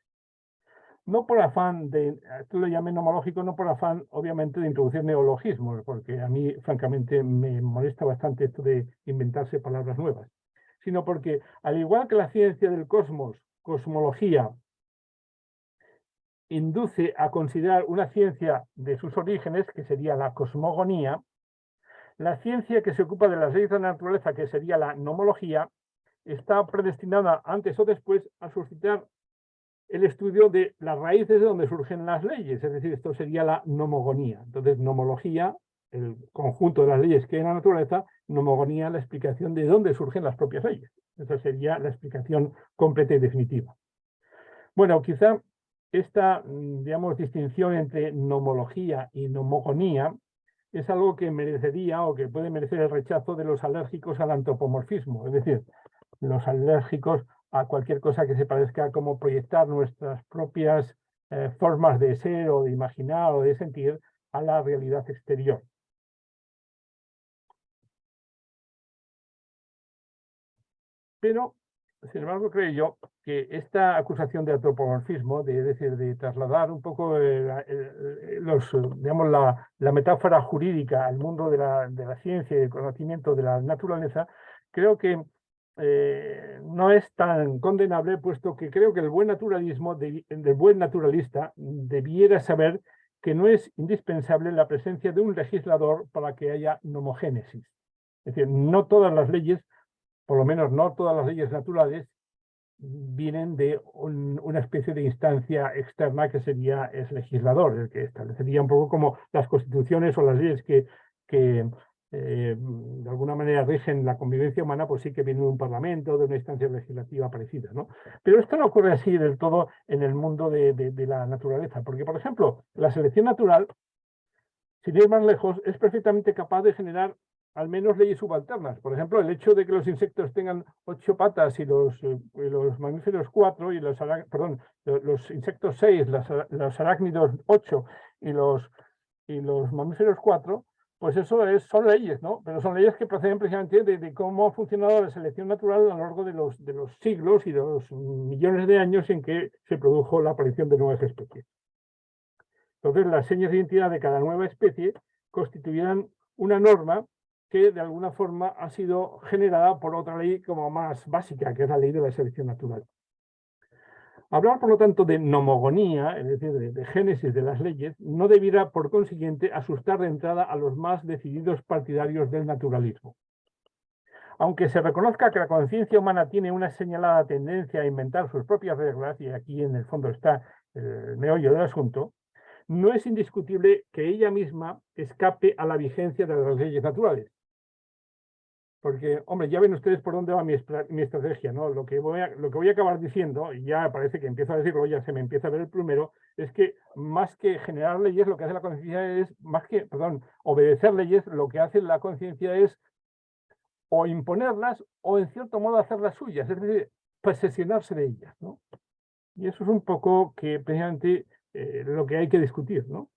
No por afán de, esto lo llamé nomológico, no por afán, obviamente, de introducir neologismos, porque a mí, francamente, me molesta bastante esto de inventarse palabras nuevas, sino porque, al igual que la ciencia del cosmos, cosmología, induce a considerar una ciencia de sus orígenes, que sería la cosmogonía, la ciencia que se ocupa de las leyes de la naturaleza, que sería la nomología, está predestinada antes o después a suscitar el estudio de las raíces de donde surgen las leyes, es decir, esto sería la nomogonía. Entonces, nomología, el conjunto de las leyes que hay en la naturaleza, nomogonía, la explicación de dónde surgen las propias leyes. Esa sería la explicación completa y definitiva. Bueno, quizá esta, digamos, distinción entre nomología y nomogonía es algo que merecería o que puede merecer el rechazo de los alérgicos al antropomorfismo, es decir, los alérgicos a cualquier cosa que se parezca como proyectar nuestras propias formas de ser o de imaginar o de sentir a la realidad exterior. Pero, sin embargo, creo yo que esta acusación de antropomorfismo, es decir, de trasladar un poco digamos, la metáfora jurídica al mundo de la ciencia y del conocimiento de la naturaleza, creo que no es tan condenable, puesto que creo que el buen naturalista debiera saber que no es indispensable la presencia de un legislador para que haya nomogénesis. Es decir, no todas las leyes, por lo menos no todas las leyes naturales, vienen de una especie de instancia externa que sería el legislador, el que establecería un poco como las constituciones o las leyes que de alguna manera rigen la convivencia humana, pues sí que viene de un parlamento, de una instancia legislativa parecida, ¿no? Pero esto no ocurre así del todo en el mundo de la naturaleza, porque, por ejemplo, la selección natural, sin ir más lejos, es perfectamente capaz de generar al menos leyes subalternas. Por ejemplo, el hecho de que los insectos tengan 8 patas y los mamíferos 4, y los insectos 6, los arácnidos 8 y los mamíferos 4, pues eso son leyes, ¿no? Pero son leyes que proceden precisamente de cómo ha funcionado la selección natural a lo largo de los siglos y de los millones de años en que se produjo la aparición de nuevas especies. Entonces, las señas de identidad de cada nueva especie constituirán una norma que de alguna forma ha sido generada por otra ley como más básica, que es la ley de la selección natural. Hablar, por lo tanto, de nomogonía, es decir, de génesis de las leyes, no debiera, por consiguiente, asustar de entrada a los más decididos partidarios del naturalismo. Aunque se reconozca que la conciencia humana tiene una señalada tendencia a inventar sus propias reglas, y aquí en el fondo está el meollo del asunto, no es indiscutible que ella misma escape a la vigencia de las leyes naturales. Porque, hombre, ya ven ustedes por dónde va mi estrategia, ¿no? Lo que voy a acabar diciendo, y ya parece que empiezo a decirlo, ya se me empieza a ver el plumero, es que más que generar leyes, lo que hace la conciencia es, obedecer leyes, lo que hace la conciencia es o imponerlas o en cierto modo hacerlas suyas, es decir, posesionarse de ellas, ¿no? Y eso es un poco que precisamente lo que hay que discutir, ¿no?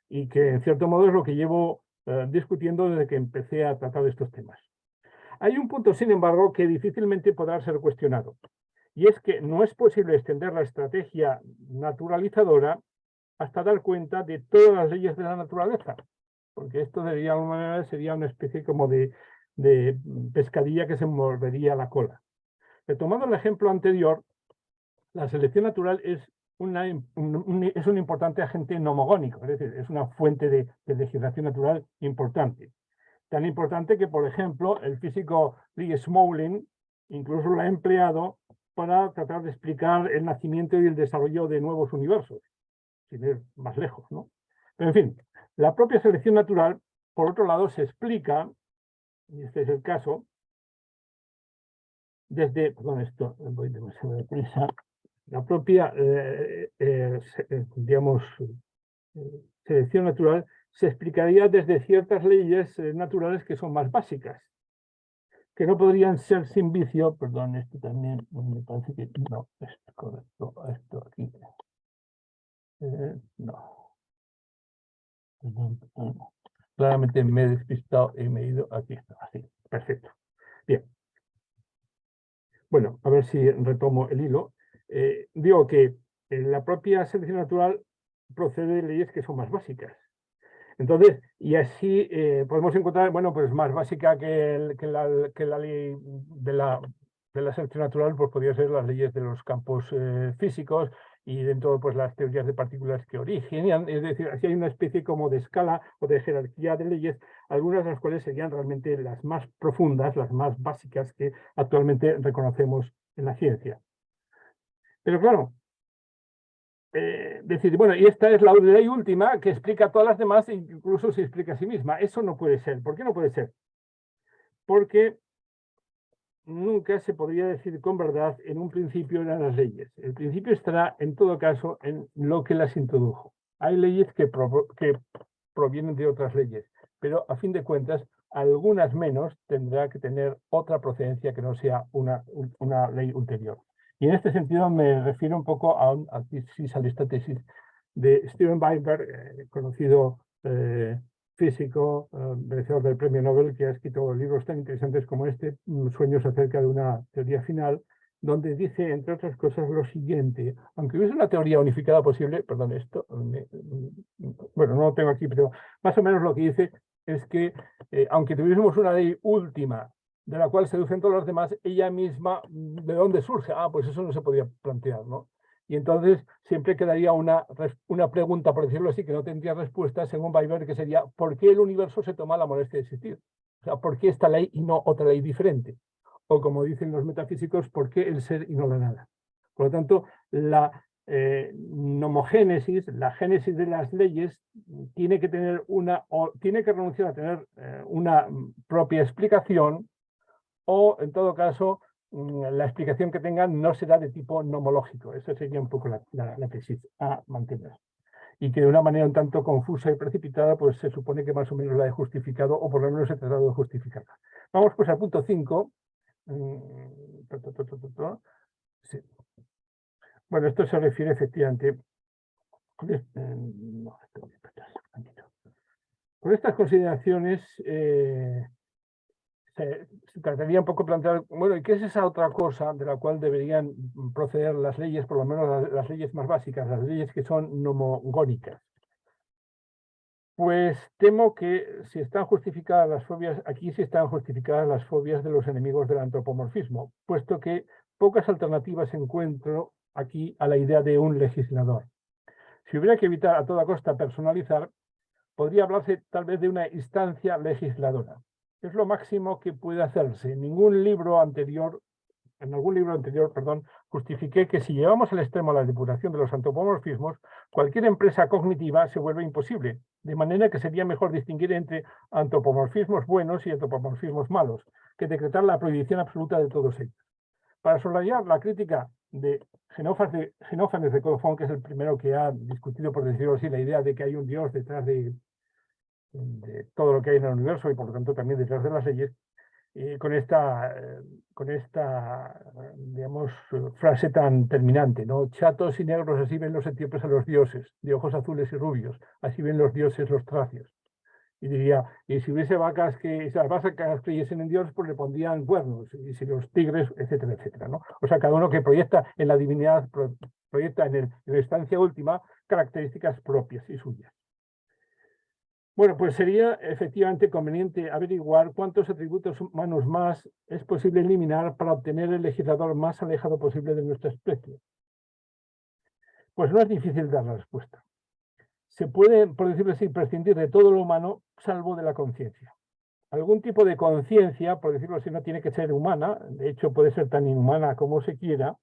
Y que en cierto modo es lo que llevo discutiendo desde que empecé a tratar estos temas. Hay un punto, sin embargo, que difícilmente podrá ser cuestionado, y es que no es posible extender la estrategia naturalizadora hasta dar cuenta de todas las leyes de la naturaleza, porque esto de alguna manera sería una especie como de pescadilla que se mordería la cola. Retomando el ejemplo anterior, la selección natural es un importante agente nomogónico, es decir, es una fuente de legislación natural importante. Tan importante que, por ejemplo, el físico Lee Smolin incluso lo ha empleado para tratar de explicar el nacimiento y el desarrollo de nuevos universos, sin ir más lejos, ¿no? Pero, en fin, la propia selección natural, por otro lado, se explica, y este es el caso, desde, voy demasiado deprisa, la propia, selección natural se explicaría desde ciertas leyes naturales que son más básicas, que no podrían ser sin vicio. Perdón, esto también me parece que no es correcto. Esto aquí. No. Perdón. Claramente me he despistado y me he ido. Aquí está, así. Perfecto. Bien. Bueno, a ver si retomo el hilo. Digo que la propia selección natural procede de leyes que son más básicas. Entonces, y así podemos encontrar, bueno, pues más básica que la ley de la selección natural, pues podría ser las leyes de los campos físicos y dentro pues las teorías de partículas que originan, es decir, así hay una especie como de escala o de jerarquía de leyes, algunas de las cuales serían realmente las más profundas, las más básicas que actualmente reconocemos en la ciencia. Pero claro, decir, bueno, y esta es la ley última que explica todas las demás e incluso se explica a sí misma. Eso no puede ser. ¿Por qué no puede ser? Porque nunca se podría decir con verdad en un principio eran las leyes. El principio estará, en todo caso, en lo que las introdujo. Hay leyes que provienen de otras leyes, pero a fin de cuentas, algunas menos tendrá que tener otra procedencia que no sea una ley ulterior. Y en este sentido me refiero un poco a esta tesis de Steven Weinberg, conocido físico, merecedor del premio Nobel, que ha escrito libros tan interesantes como este, Sueños acerca de una teoría final, donde dice, entre otras cosas, lo siguiente: aunque hubiese una teoría unificada posible, perdón, esto, bueno, no lo tengo aquí, pero más o menos lo que dice es que, aunque tuviésemos una ley última de la cual se deducen todos los demás, ella misma, ¿de dónde surge? Pues eso no se podía plantear, ¿no? Y entonces siempre quedaría una pregunta, por decirlo así, que no tendría respuesta, según Weinberg, que sería: ¿por qué el universo se toma la molestia de existir? O sea, ¿por qué esta ley y no otra ley diferente? O como dicen los metafísicos, ¿por qué el ser y no la nada? Por lo tanto, la nomogénesis, la génesis de las leyes, tiene que tener tiene que renunciar a tener una propia explicación, o en todo caso, la explicación que tengan no será de tipo nomológico. Esa sería un poco la tesis a mantener. y que de una manera un tanto confusa y precipitada, pues se supone que más o menos la he justificado, o por lo menos he tratado de justificarla. Vamos pues al punto 5. Sí. Bueno, esto se refiere efectivamente... no, con estas consideraciones se trataría un poco de plantear, bueno, ¿y qué es esa otra cosa de la cual deberían proceder las leyes, por lo menos las leyes más básicas, las leyes que son nomogónicas? Pues temo que si están justificadas las fobias, aquí sí están justificadas las fobias de los enemigos del antropomorfismo, puesto que pocas alternativas encuentro aquí a la idea de un legislador. Si hubiera que evitar a toda costa personalizar, podría hablarse tal vez de una instancia legisladora. Es lo máximo que puede hacerse. En algún libro anterior, justifiqué que si llevamos al extremo la depuración de los antropomorfismos, cualquier empresa cognitiva se vuelve imposible, de manera que sería mejor distinguir entre antropomorfismos buenos y antropomorfismos malos, que decretar la prohibición absoluta de todos ellos. Para subrayar la crítica de Xenófanes de Colofón, que es el primero que ha discutido, por decirlo así, la idea de que hay un Dios detrás de todo lo que hay en el universo y por lo tanto también detrás de las leyes, con esta digamos, frase tan terminante, ¿no? Chatos y negros, así ven los etíopes a los dioses, de ojos azules y rubios, así ven los dioses los tracios. Y diría, y si hubiese vacas si las vacas creyesen en Dios, pues le pondrían cuernos, y si los tigres, etcétera, etcétera, ¿no? O sea, cada uno que proyecta en la divinidad, proyecta en la instancia última características propias y suyas. Bueno, pues sería efectivamente conveniente averiguar cuántos atributos humanos más es posible eliminar para obtener el legislador más alejado posible de nuestra especie. Pues no es difícil dar la respuesta. Se puede, por decirlo así, prescindir de todo lo humano, salvo de la conciencia. Algún tipo de conciencia, por decirlo así, no tiene que ser humana, de hecho puede ser tan inhumana como se quiera,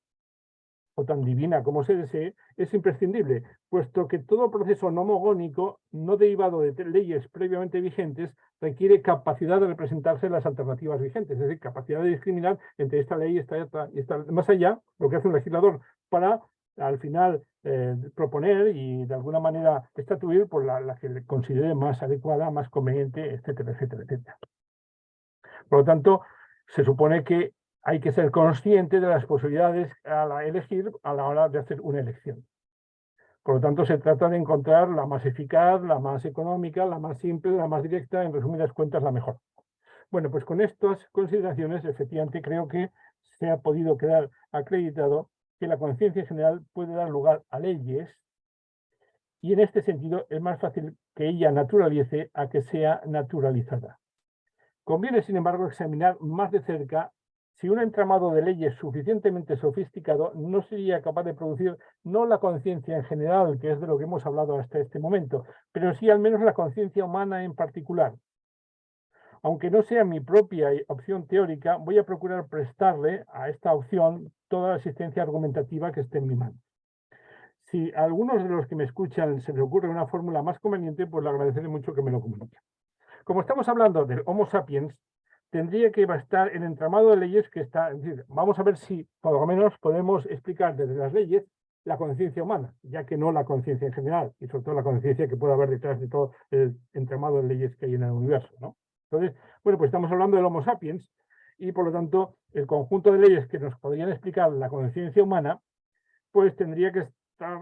o tan divina como se desee, es imprescindible, puesto que todo proceso nomogónico, no derivado de leyes previamente vigentes, requiere capacidad de representarse en las alternativas vigentes, es decir, capacidad de discriminar entre esta ley y esta, más allá, lo que hace un legislador para, al final, proponer y de alguna manera estatuir por la que le considere más adecuada, más conveniente, etcétera, etcétera, etcétera. Por lo tanto, se supone que hay que ser consciente de las posibilidades a elegir a la hora de hacer una elección. Por lo tanto, se trata de encontrar la más eficaz, la más económica, la más simple, la más directa, en resumidas cuentas, la mejor. Bueno, pues con estas consideraciones, efectivamente, creo que se ha podido quedar acreditado que la conciencia general puede dar lugar a leyes y en este sentido es más fácil que ella naturalice a que sea naturalizada. Conviene, sin embargo, examinar más de cerca si un entramado de leyes suficientemente sofisticado no sería capaz de producir no la conciencia en general, que es de lo que hemos hablado hasta este momento, pero sí al menos la conciencia humana en particular. Aunque no sea mi propia opción teórica, voy a procurar prestarle a esta opción toda la asistencia argumentativa que esté en mi mano. Si a algunos de los que me escuchan se les ocurre una fórmula más conveniente, pues le agradeceré mucho que me lo comunique. Como estamos hablando del Homo sapiens, tendría que bastar el entramado de leyes que está, es decir, vamos a ver si por lo menos podemos explicar desde las leyes la conciencia humana, ya que no la conciencia en general, y sobre todo la conciencia que puede haber detrás de todo el entramado de leyes que hay en el universo, ¿no? Entonces, bueno, pues estamos hablando del Homo sapiens, y por lo tanto, el conjunto de leyes que nos podrían explicar la conciencia humana, pues tendría que estar,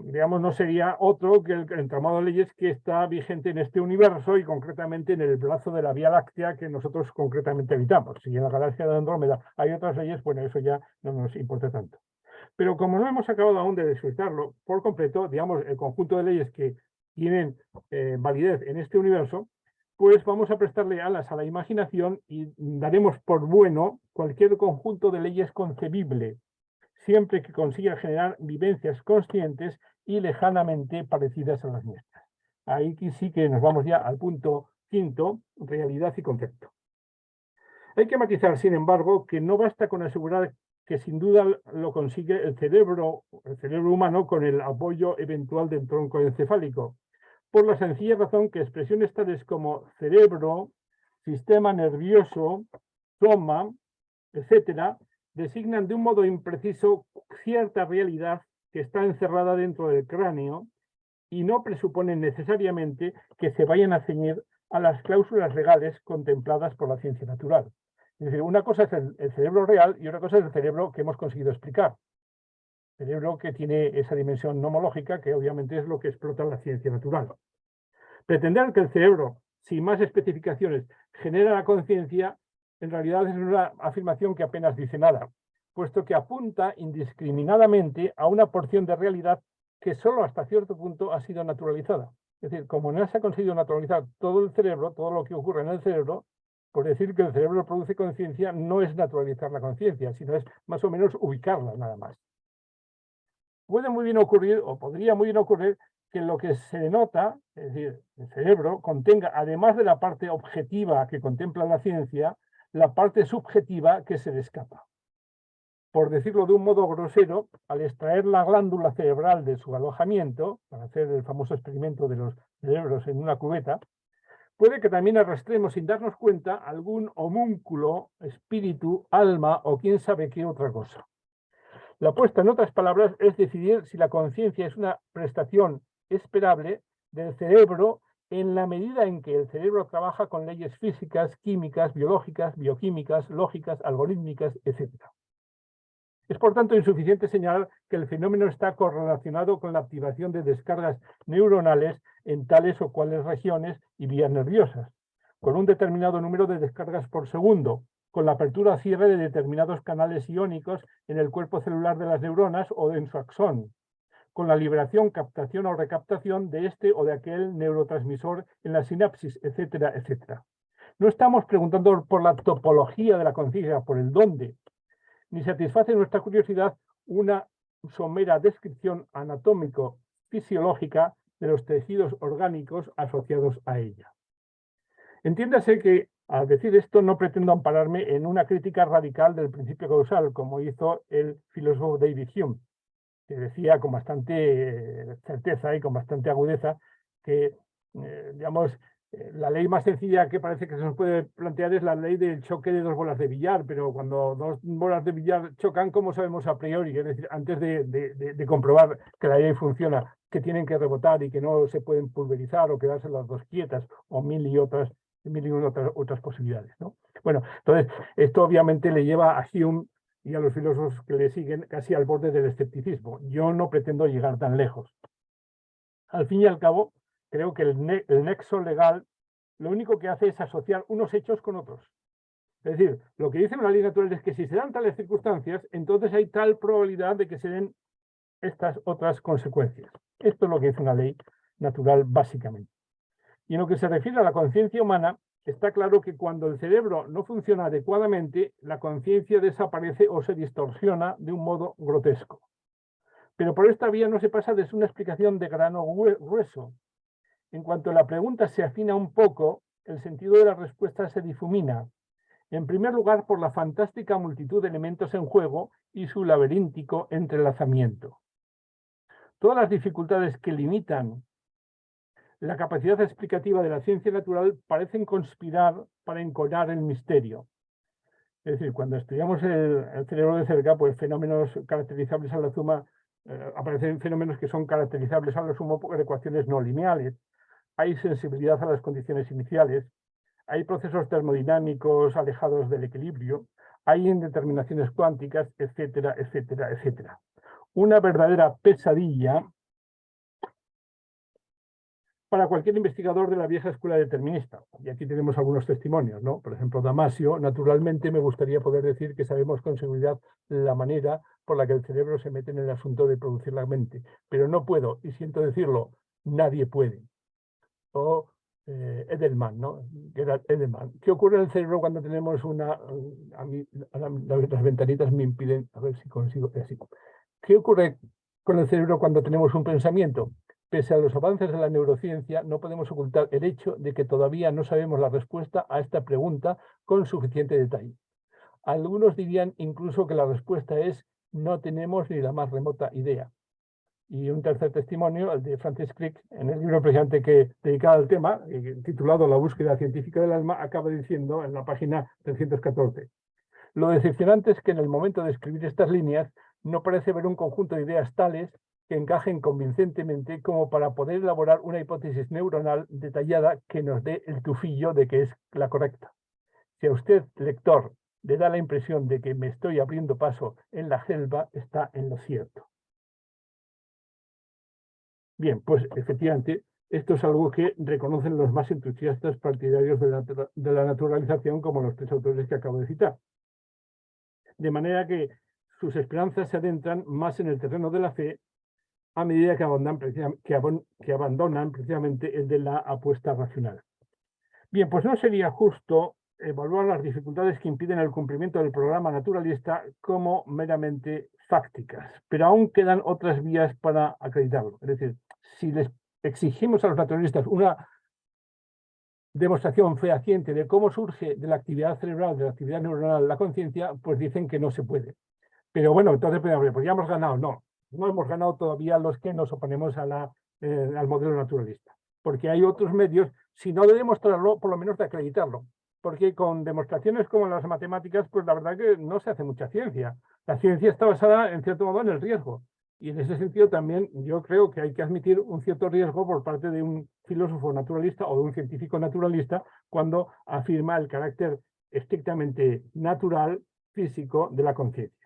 digamos, no sería otro que el entramado de leyes que está vigente en este universo y concretamente en el brazo de la Vía Láctea que nosotros concretamente habitamos. Si en la galaxia de Andrómeda hay otras leyes, bueno, eso ya no nos importa tanto. Pero como no hemos acabado aún de desfrutarlo por completo, digamos, el conjunto de leyes que tienen validez en este universo, pues vamos a prestarle alas a la imaginación y daremos por bueno cualquier conjunto de leyes concebible, siempre que consiga generar vivencias conscientes y lejanamente parecidas a las nuestras. Ahí sí que nos vamos ya al punto 5, realidad y concepto. Hay que matizar, sin embargo, que no basta con asegurar que sin duda lo consigue el cerebro humano con el apoyo eventual del tronco encefálico, por la sencilla razón que expresiones tales como cerebro, sistema nervioso, soma, etcétera, designan de un modo impreciso cierta realidad que está encerrada dentro del cráneo y no presuponen necesariamente que se vayan a ceñir a las cláusulas legales contempladas por la ciencia natural. Es decir, una cosa es el cerebro real y otra cosa es el cerebro que hemos conseguido explicar. Cerebro que tiene esa dimensión nomológica, que obviamente es lo que explota la ciencia natural. Pretender que el cerebro, sin más especificaciones, genera la conciencia, en realidad es una afirmación que apenas dice nada, puesto que apunta indiscriminadamente a una porción de realidad que solo hasta cierto punto ha sido naturalizada. Es decir, como no se ha conseguido naturalizar todo el cerebro, todo lo que ocurre en el cerebro, por decir que el cerebro produce conciencia no es naturalizar la conciencia, sino es más o menos ubicarla nada más. Puede muy bien ocurrir, o podría muy bien ocurrir, que lo que se denota, es decir, el cerebro, contenga, además de la parte objetiva que contempla la ciencia, la parte subjetiva que se le escapa. Por decirlo de un modo grosero, al extraer la glándula cerebral de su alojamiento, para hacer el famoso experimento de los cerebros en una cubeta, puede que también arrastremos sin darnos cuenta algún homúnculo, espíritu, alma o quién sabe qué otra cosa. La apuesta, en otras palabras, es decidir si la conciencia es una prestación esperable del cerebro en la medida en que el cerebro trabaja con leyes físicas, químicas, biológicas, bioquímicas, lógicas, algorítmicas, etc. Es por tanto insuficiente señalar que el fenómeno está correlacionado con la activación de descargas neuronales en tales o cuales regiones y vías nerviosas, con un determinado número de descargas por segundo, con la apertura o cierre de determinados canales iónicos en el cuerpo celular de las neuronas o en su axón, con la liberación, captación o recaptación de este o de aquel neurotransmisor en la sinapsis, etcétera, etcétera. No estamos preguntando por la topología de la conciencia, por el dónde, ni satisface nuestra curiosidad una somera descripción anatómico-fisiológica de los tejidos orgánicos asociados a ella. Entiéndase que al decir esto no pretendo ampararme en una crítica radical del principio causal, como hizo el filósofo David Hume, que decía con bastante certeza y con bastante agudeza que, digamos, la ley más sencilla que parece que se nos puede plantear es la ley del choque de dos bolas de billar, pero cuando dos bolas de billar chocan, ¿cómo sabemos a priori? Es decir, antes de comprobar que la ley funciona, que tienen que rebotar y que no se pueden pulverizar o quedarse las dos quietas o mil y otras posibilidades, ¿no? Bueno, entonces, esto obviamente le lleva a Hume y a los filósofos que le siguen casi al borde del escepticismo. Yo no pretendo llegar tan lejos. Al fin y al cabo, creo que el nexo legal lo único que hace es asociar unos hechos con otros. Es decir, lo que dice una ley natural es que si se dan tales circunstancias, entonces hay tal probabilidad de que se den estas otras consecuencias. Esto es lo que dice una ley natural básicamente. Y en lo que se refiere a la conciencia humana, está claro que cuando el cerebro no funciona adecuadamente, la conciencia desaparece o se distorsiona de un modo grotesco. Pero por esta vía no se pasa de una explicación de grano grueso. En cuanto la pregunta se afina un poco, el sentido de la respuesta se difumina. En primer lugar, por la fantástica multitud de elementos en juego y su laberíntico entrelazamiento. Todas las dificultades que limitan la capacidad explicativa de la ciencia natural parecen conspirar para enconar el misterio. Es decir, cuando estudiamos el cerebro de cerca, pues fenómenos caracterizables a la suma, aparecen fenómenos que son caracterizables a la suma por ecuaciones no lineales. Hay sensibilidad a las condiciones iniciales, hay procesos termodinámicos alejados del equilibrio, hay indeterminaciones cuánticas, etcétera, etcétera, etcétera. Una verdadera pesadilla para cualquier investigador de la vieja escuela determinista. Y aquí tenemos algunos testimonios, ¿no? Por ejemplo, Damasio, naturalmente me gustaría poder decir que sabemos con seguridad la manera por la que el cerebro se mete en el asunto de producir la mente, pero no puedo, y siento decirlo, nadie puede. O Edelman, ¿no? Edelman. ¿Qué ocurre en el cerebro cuando tenemos una... A mí, las ventanitas me impiden... A ver si consigo... Así. ¿Qué ocurre con el cerebro cuando tenemos un pensamiento? Pese a los avances de la neurociencia, no podemos ocultar el hecho de que todavía no sabemos la respuesta a esta pregunta con suficiente detalle. Algunos dirían incluso que la respuesta es no tenemos ni la más remota idea. Y un tercer testimonio, el de Francis Crick, en el libro precisamente que dedicado al tema, titulado La búsqueda científica del alma, acaba diciendo en la página 314. Lo decepcionante es que en el momento de escribir estas líneas no parece haber un conjunto de ideas tales que encajen convincentemente como para poder elaborar una hipótesis neuronal detallada que nos dé el tufillo de que es la correcta. Si a usted, lector, le da la impresión de que me estoy abriendo paso en la selva, está en lo cierto. Bien, pues efectivamente, esto es algo que reconocen los más entusiastas partidarios de la naturalización, como los tres autores que acabo de citar. De manera que sus esperanzas se adentran más en el terreno de la fe a medida que abandonan precisamente el de la apuesta racional. Bien, pues no sería justo evaluar las dificultades que impiden el cumplimiento del programa naturalista como meramente fácticas, pero aún quedan otras vías para acreditarlo. Es decir, si les exigimos a los naturalistas una demostración fehaciente de cómo surge de la actividad cerebral, de la actividad neuronal, la conciencia, pues dicen que no se puede. Pero bueno, entonces pues ya hemos ganado. No hemos ganado todavía los que nos oponemos a al modelo naturalista, porque hay otros medios, si no de demostrarlo, por lo menos de acreditarlo, porque con demostraciones como las matemáticas, pues la verdad que no se hace mucha ciencia. La ciencia está basada, en cierto modo, en el riesgo, y en ese sentido también yo creo que hay que admitir un cierto riesgo por parte de un filósofo naturalista o de un científico naturalista cuando afirma el carácter estrictamente natural, físico, de la conciencia.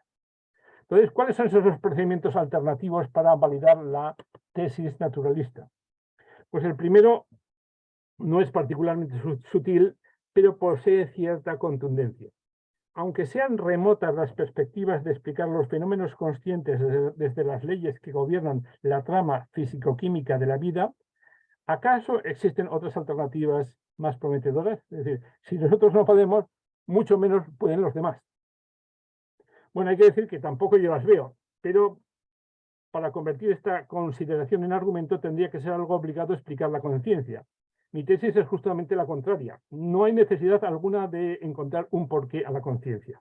Entonces, ¿cuáles son esos procedimientos alternativos para validar la tesis naturalista? Pues el primero no es particularmente sutil, pero posee cierta contundencia. Aunque sean remotas las perspectivas de explicar los fenómenos conscientes desde las leyes que gobiernan la trama físico-química de la vida, ¿acaso existen otras alternativas más prometedoras? Es decir, si nosotros no podemos, mucho menos pueden los demás. Bueno, hay que decir que tampoco yo las veo, pero para convertir esta consideración en argumento tendría que ser algo obligado a explicar la conciencia. Mi tesis es justamente la contraria. No hay necesidad alguna de encontrar un porqué a la conciencia.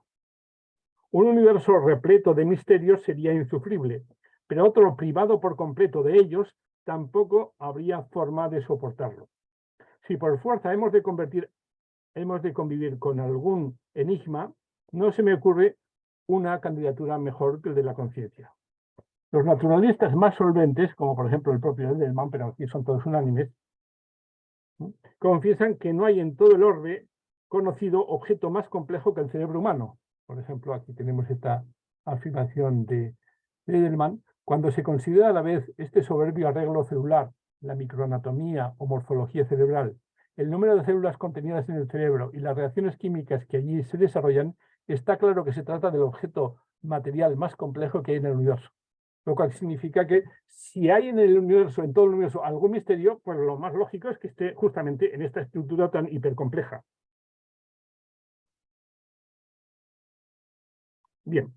Un universo repleto de misterios sería insufrible, pero otro privado por completo de ellos tampoco habría forma de soportarlo. Si por fuerza hemos de convivir con algún enigma, no se me ocurre una candidatura mejor que el de la conciencia. Los naturalistas más solventes, como por ejemplo el propio Endelman, pero aquí son todos unánimes, confiesan que no hay en todo el orbe conocido objeto más complejo que el cerebro humano. Por ejemplo, aquí tenemos esta afirmación de Edelman. Cuando se considera a la vez este soberbio arreglo celular, la microanatomía o morfología cerebral, el número de células contenidas en el cerebro y las reacciones químicas que allí se desarrollan, está claro que se trata del objeto material más complejo que hay en el universo. Lo cual significa que si hay en el universo, en todo el universo, algún misterio, pues lo más lógico es que esté justamente en esta estructura tan hipercompleja. Bien,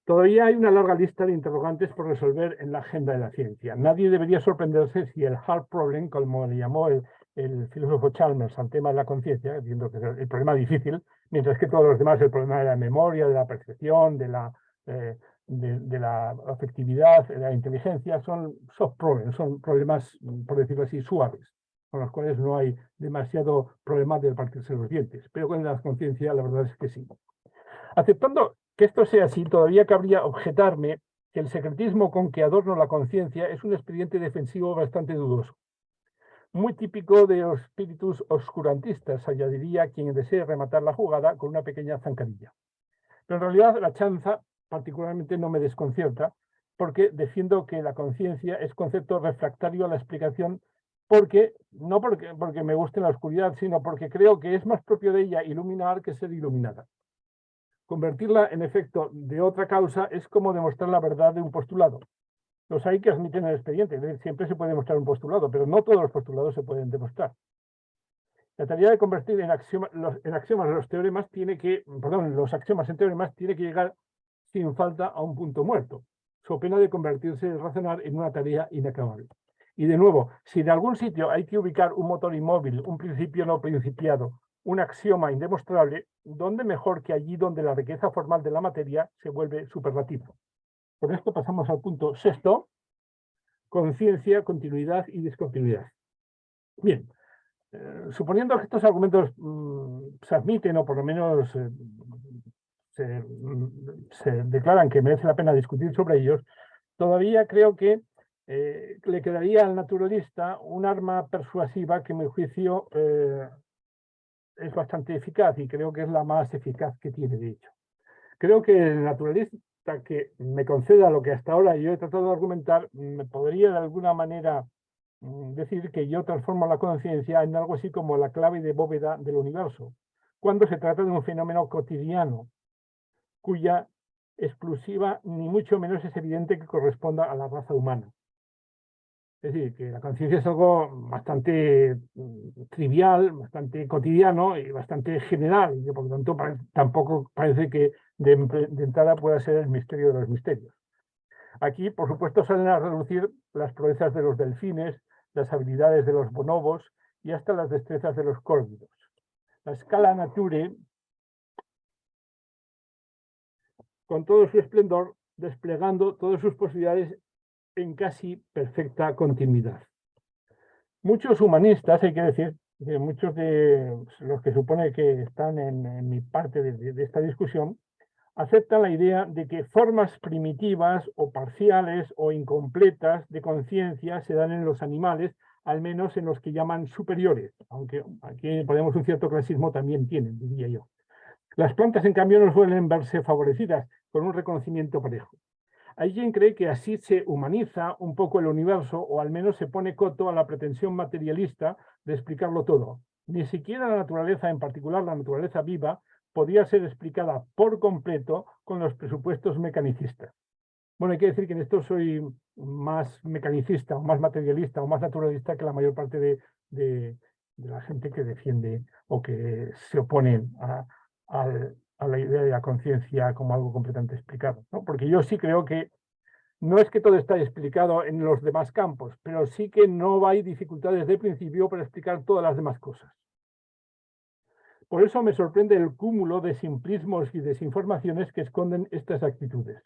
todavía hay una larga lista de interrogantes por resolver en la agenda de la ciencia. Nadie debería sorprenderse si el hard problem, como le llamó el filósofo Chalmers al tema de la conciencia, diciendo que es el problema difícil, mientras que todos los demás, el problema de la memoria, de la percepción, de la afectividad, de la inteligencia, son soft problems, son problemas, por decirlo así, suaves, con los cuales no hay demasiado problema de partirse los dientes. Pero con la conciencia, la verdad es que sí. Aceptando que esto sea así, todavía cabría objetarme que el secretismo con que adorno la conciencia es un expediente defensivo bastante dudoso. Muy típico de los espíritus oscurantistas, añadiría quien desee rematar la jugada con una pequeña zancadilla. Pero en realidad la chanza particularmente no me desconcierta, porque defiendo que la conciencia es concepto refractario a la explicación, no porque me guste la oscuridad, sino porque creo que es más propio de ella iluminar que ser iluminada. Convertirla en efecto de otra causa es como demostrar la verdad de un postulado. Los hay que admiten el expediente, es decir, siempre se puede demostrar un postulado, pero no todos los postulados se pueden demostrar. La tarea de convertir en axiomas los teoremas los axiomas en teoremas tiene que llegar sin falta a un punto muerto, so pena de convertirse en razonar en una tarea inacabable. Y de nuevo, si en algún sitio hay que ubicar un motor inmóvil, un principio no principiado, un axioma indemostrable, ¿dónde mejor que allí donde la riqueza formal de la materia se vuelve superlativa? Por esto pasamos al punto sexto: conciencia, continuidad y discontinuidad. Bien, suponiendo que estos argumentos se admiten o por lo menos se declaran que merece la pena discutir sobre ellos, todavía creo que le quedaría al naturalista un arma persuasiva que, a mi juicio, es bastante eficaz y creo que es la más eficaz que tiene, de hecho. Creo que el naturalista que me conceda lo que hasta ahora yo he tratado de argumentar, me podría de alguna manera decir que yo transformo la conciencia en algo así como la clave de bóveda del universo, cuando se trata de un fenómeno cotidiano, cuya exclusiva ni mucho menos es evidente que corresponda a la raza humana. Es decir, que la conciencia es algo bastante trivial, bastante cotidiano y bastante general, y que por lo tanto tampoco parece que de entrada pueda ser el misterio de los misterios. Aquí, por supuesto, salen a relucir las proezas de los delfines, las habilidades de los bonobos y hasta las destrezas de los córvidos. La Scala Naturae, con todo su esplendor, desplegando todas sus posibilidades en casi perfecta continuidad. Muchos humanistas, hay que decir, que muchos de los que supone que están en mi parte de esta discusión, aceptan la idea de que formas primitivas o parciales o incompletas de conciencia se dan en los animales, al menos en los que llaman superiores, aunque aquí podemos un cierto clasismo también tienen, diría yo. Las plantas, en cambio, no suelen verse favorecidas con un reconocimiento parejo. Hay quien cree que así se humaniza un poco el universo, o al menos se pone coto a la pretensión materialista de explicarlo todo. Ni siquiera la naturaleza, en particular la naturaleza viva, podría ser explicada por completo con los presupuestos mecanicistas. Bueno, hay que decir que en esto soy más mecanicista, o más materialista, o más naturalista que la mayor parte de la gente que defiende o que se opone a la idea de la conciencia como algo completamente explicado, ¿no? Porque yo sí creo que no es que todo está explicado en los demás campos, pero sí que no hay dificultades de principio para explicar todas las demás cosas. Por eso me sorprende el cúmulo de simplismos y desinformaciones que esconden estas actitudes.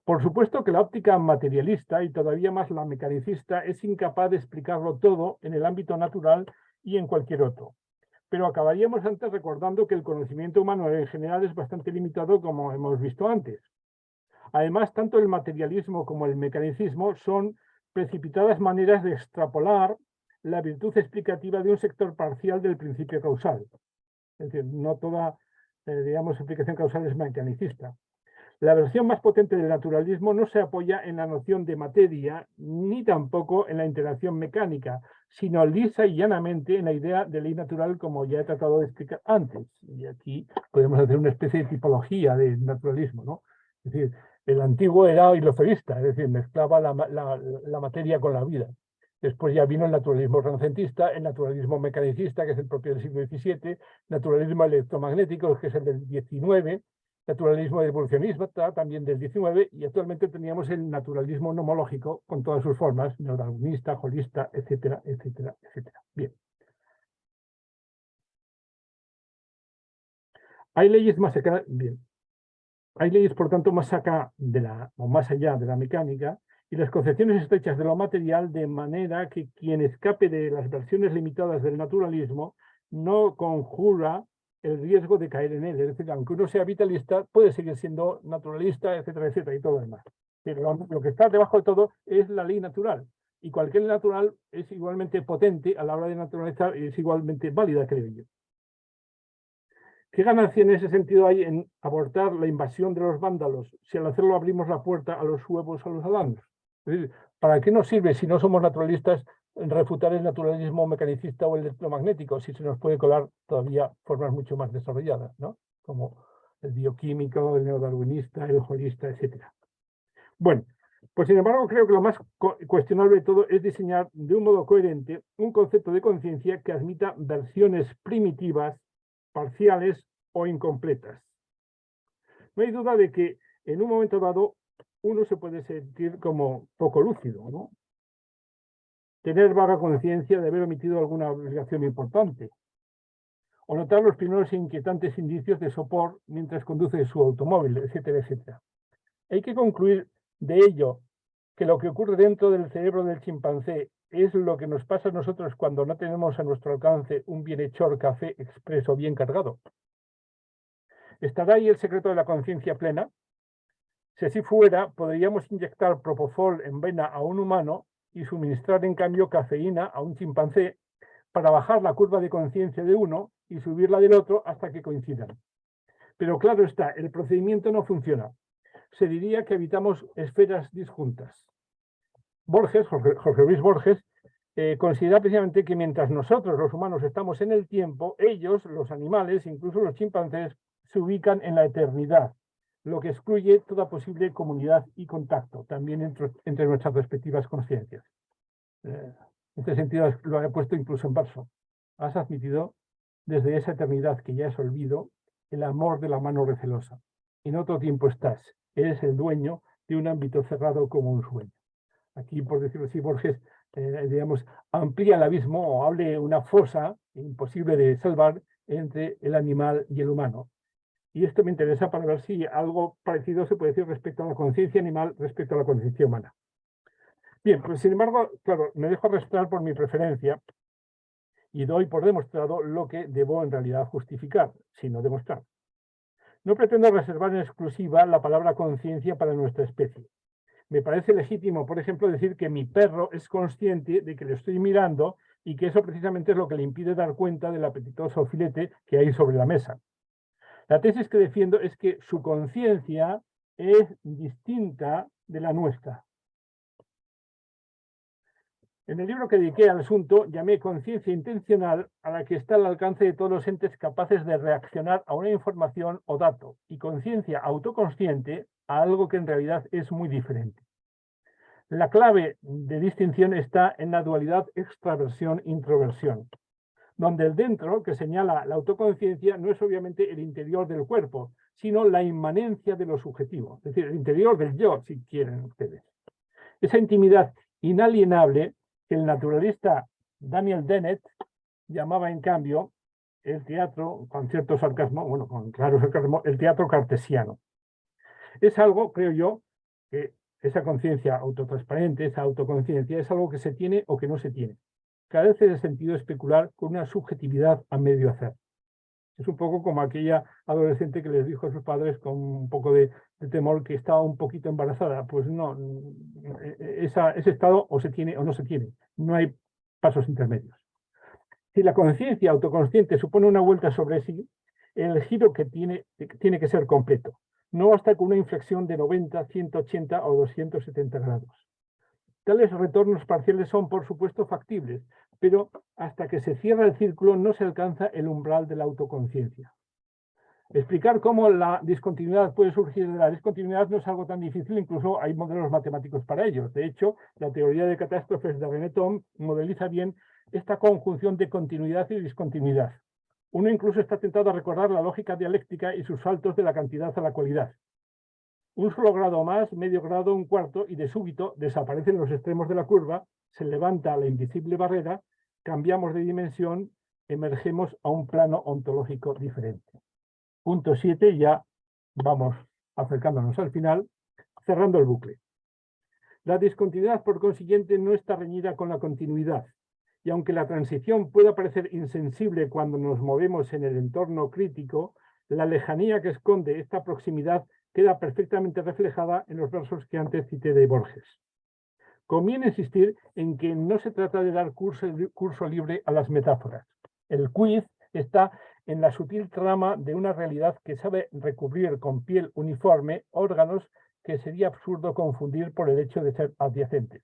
Por supuesto que la óptica materialista y todavía más la mecanicista es incapaz de explicarlo todo en el ámbito natural y en cualquier otro. Pero acabaríamos antes recordando que el conocimiento humano en general es bastante limitado, como hemos visto antes. Además, tanto el materialismo como el mecanicismo son precipitadas maneras de extrapolar la virtud explicativa de un sector parcial del principio causal. Es decir, no toda, digamos, explicación causal es mecanicista. La versión más potente del naturalismo no se apoya en la noción de materia, ni tampoco en la interacción mecánica, sino lisa y llanamente en la idea de ley natural, como ya he tratado de explicar antes. Y aquí podemos hacer una especie de tipología de naturalismo, ¿no? Es decir, el antiguo era hiloferista, es decir, mezclaba la materia con la vida. Después ya vino el naturalismo renacentista, el naturalismo mecanicista, que es el propio del siglo XVII, naturalismo electromagnético, que es el del XIX, naturalismo evolucionista también del XIX, y actualmente teníamos el naturalismo nomológico con todas sus formas, neodarwinista, holista, etcétera, etcétera, etcétera. Bien. Hay leyes más acá, bien. Hay leyes, por tanto, más acá o más allá de la mecánica, y las concepciones estrechas de lo material, de manera que quien escape de las versiones limitadas del naturalismo no conjura el riesgo de caer en él. Es decir, aunque uno sea vitalista, puede seguir siendo naturalista, etcétera, etcétera, y todo lo demás. Pero lo que está debajo de todo es la ley natural. Y cualquier ley natural es igualmente potente a la hora de naturalizar y es igualmente válida, creo yo. ¿Qué ganancia en ese sentido hay en abortar la invasión de los vándalos si al hacerlo abrimos la puerta a los huevos a los alanos? Es decir, ¿para qué nos sirve si no somos naturalistas refutar el naturalismo mecanicista o el electromagnético si se nos puede colar todavía formas mucho más desarrolladas, ¿no? Como el bioquímico, el neodarwinista, el holista, etcétera? Bueno, pues sin embargo creo que lo más cuestionable de todo es diseñar de un modo coherente un concepto de conciencia que admita versiones primitivas, parciales o incompletas. No hay duda de que en un momento dado uno se puede sentir como poco lúcido, ¿no? Tener vaga conciencia de haber omitido alguna obligación importante, o notar los primeros inquietantes indicios de sopor mientras conduce su automóvil, etcétera, etcétera. Hay que concluir de ello que lo que ocurre dentro del cerebro del chimpancé es lo que nos pasa a nosotros cuando no tenemos a nuestro alcance un bienhechor café expreso bien cargado. ¿Estará ahí el secreto de la conciencia plena? Si así fuera, podríamos inyectar propofol en vena a un humano y suministrar en cambio cafeína a un chimpancé para bajar la curva de conciencia de uno y subirla del otro hasta que coincidan. Pero claro está, el procedimiento no funciona. Se diría que habitamos esferas disjuntas. Borges, Jorge Luis Borges, considera precisamente que mientras nosotros, los humanos, estamos en el tiempo, ellos, los animales, incluso los chimpancés, se ubican en la eternidad, lo que excluye toda posible comunidad y contacto, también entre nuestras respectivas conciencias. En este sentido lo he puesto incluso en verso. Has admitido desde esa eternidad que ya es olvido el amor de la mano recelosa. En otro tiempo estás, eres el dueño de un ámbito cerrado como un sueño. Aquí, por decirlo así, Borges, digamos, amplía el abismo o hable una fosa imposible de salvar entre el animal y el humano. Y esto me interesa para ver si algo parecido se puede decir respecto a la conciencia animal, respecto a la conciencia humana. Bien, pues sin embargo, claro, me dejo arrastrar por mi preferencia y doy por demostrado lo que debo en realidad justificar, sino demostrar. No pretendo reservar en exclusiva la palabra conciencia para nuestra especie. Me parece legítimo, por ejemplo, decir que mi perro es consciente de que le estoy mirando y que eso precisamente es lo que le impide dar cuenta del apetitoso filete que hay sobre la mesa. La tesis que defiendo es que su conciencia es distinta de la nuestra. En el libro que dediqué al asunto llamé conciencia intencional a la que está al alcance de todos los entes capaces de reaccionar a una información o dato, y conciencia autoconsciente a algo que en realidad es muy diferente. La clave de distinción está en la dualidad extraversión-introversión, donde el dentro, que señala la autoconciencia, no es obviamente el interior del cuerpo, sino la inmanencia de lo subjetivo, es decir, el interior del yo, si quieren ustedes. Esa intimidad inalienable que el naturalista Daniel Dennett llamaba, en cambio, el teatro, con cierto sarcasmo, bueno, con claro sarcasmo, el teatro cartesiano. Es algo, creo yo, que esa conciencia autotransparente, esa autoconciencia, es algo que se tiene o que no se tiene. Carece de sentido especular con una subjetividad a medio hacer. Es un poco como aquella adolescente que les dijo a sus padres con un poco de temor que estaba un poquito embarazada. Pues no, ese estado o se tiene o no se tiene. No hay pasos intermedios. Si la conciencia autoconsciente supone una vuelta sobre sí, el giro que tiene que ser completo. No basta con una inflexión de 90, 180 o 270 grados. Tales retornos parciales son, por supuesto, factibles, pero hasta que se cierra el círculo no se alcanza el umbral de la autoconciencia. Explicar cómo la discontinuidad puede surgir de la discontinuidad no es algo tan difícil, incluso hay modelos matemáticos para ello. De hecho, la teoría de catástrofes de René Thom modeliza bien esta conjunción de continuidad y discontinuidad. Uno incluso está tentado a recordar la lógica dialéctica y sus saltos de la cantidad a la cualidad. Un solo grado más, medio grado, un cuarto, y de súbito desaparecen los extremos de la curva, se levanta la invisible barrera, cambiamos de dimensión, emergemos a un plano ontológico diferente. Punto 7, ya vamos acercándonos al final, cerrando el bucle. La discontinuidad, por consiguiente, no está reñida con la continuidad, y aunque la transición pueda parecer insensible cuando nos movemos en el entorno crítico, la lejanía que esconde esta proximidad queda perfectamente reflejada en los versos que antes cité de Borges. Conviene insistir en que no se trata de dar curso libre a las metáforas. El quiz está en la sutil trama de una realidad que sabe recubrir con piel uniforme órganos que sería absurdo confundir por el hecho de ser adyacentes.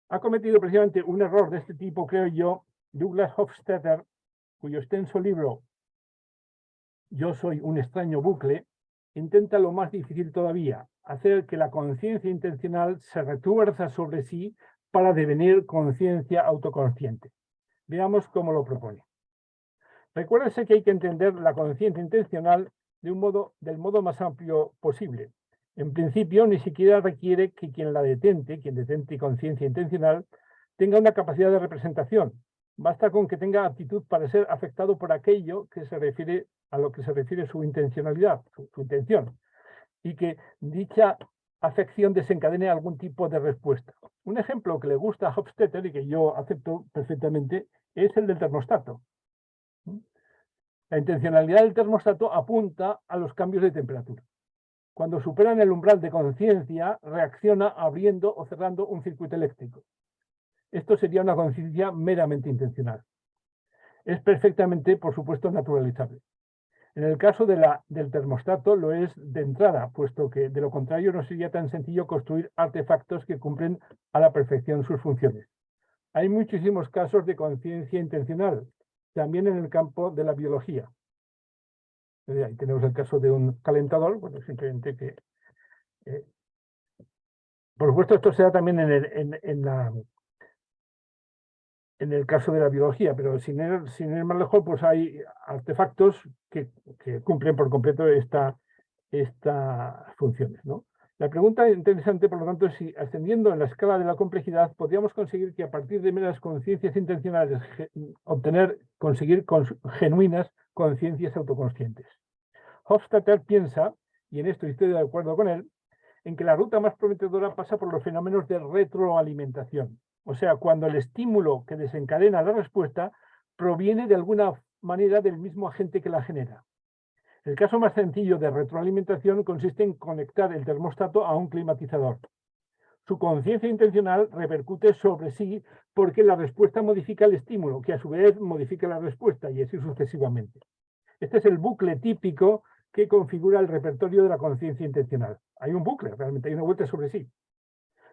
Ha cometido precisamente un error de este tipo, creo yo, Douglas Hofstadter, cuyo extenso libro Yo soy un extraño bucle, intenta lo más difícil todavía, hacer que la conciencia intencional se retuerza sobre sí para devenir conciencia autoconsciente. Veamos cómo lo propone. Recuérdese que hay que entender la conciencia intencional del modo más amplio posible. En principio, ni siquiera requiere que quien detente conciencia intencional, tenga una capacidad de representación. Basta con que tenga aptitud para ser afectado por aquello que se refiere a lo que se refiere su intencionalidad, su intención, y que dicha afección desencadene algún tipo de respuesta. Un ejemplo que le gusta a Hofstadter y que yo acepto perfectamente es el del termostato. La intencionalidad del termostato apunta a los cambios de temperatura. Cuando superan el umbral de conciencia, reacciona abriendo o cerrando un circuito eléctrico. Esto sería una conciencia meramente intencional. Es perfectamente, por supuesto, naturalizable. En el caso del termostato lo es de entrada, puesto que de lo contrario no sería tan sencillo construir artefactos que cumplen a la perfección sus funciones. Hay muchísimos casos de conciencia intencional, también en el campo de la biología. Ahí tenemos el caso de un calentador, bueno, simplemente que... por supuesto, esto se da también en el caso de la biología, pero sin ir más lejos, pues hay artefactos que cumplen por completo estas funciones, ¿no? La pregunta interesante, por lo tanto, es si ascendiendo en la escala de la complejidad podríamos conseguir que a partir de meras conciencias intencionales conseguir genuinas conciencias autoconscientes. Hofstadter piensa, y en esto estoy de acuerdo con él, en que la ruta más prometedora pasa por los fenómenos de retroalimentación. O sea, cuando el estímulo que desencadena la respuesta proviene de alguna manera del mismo agente que la genera. El caso más sencillo de retroalimentación consiste en conectar el termostato a un climatizador. Su conciencia intencional repercute sobre sí porque la respuesta modifica el estímulo, que a su vez modifica la respuesta, y así sucesivamente. Este es el bucle típico que configura el repertorio de la conciencia intencional. Hay un bucle, realmente hay una vuelta sobre sí.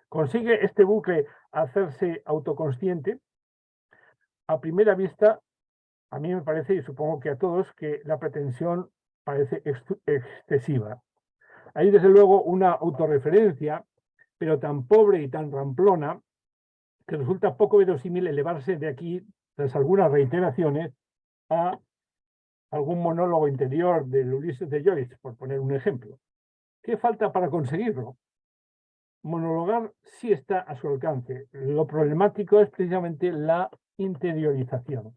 Consigue este bucle hacerse autoconsciente. A primera vista, a mí me parece, y supongo que a todos, que la pretensión parece excesiva. Hay desde luego una autorreferencia, pero tan pobre y tan ramplona, que resulta poco verosímil elevarse de aquí, tras algunas reiteraciones, a algún monólogo interior del Ulises de Joyce, por poner un ejemplo. ¿Qué falta para conseguirlo? Monologar sí está a su alcance. Lo problemático es precisamente la interiorización.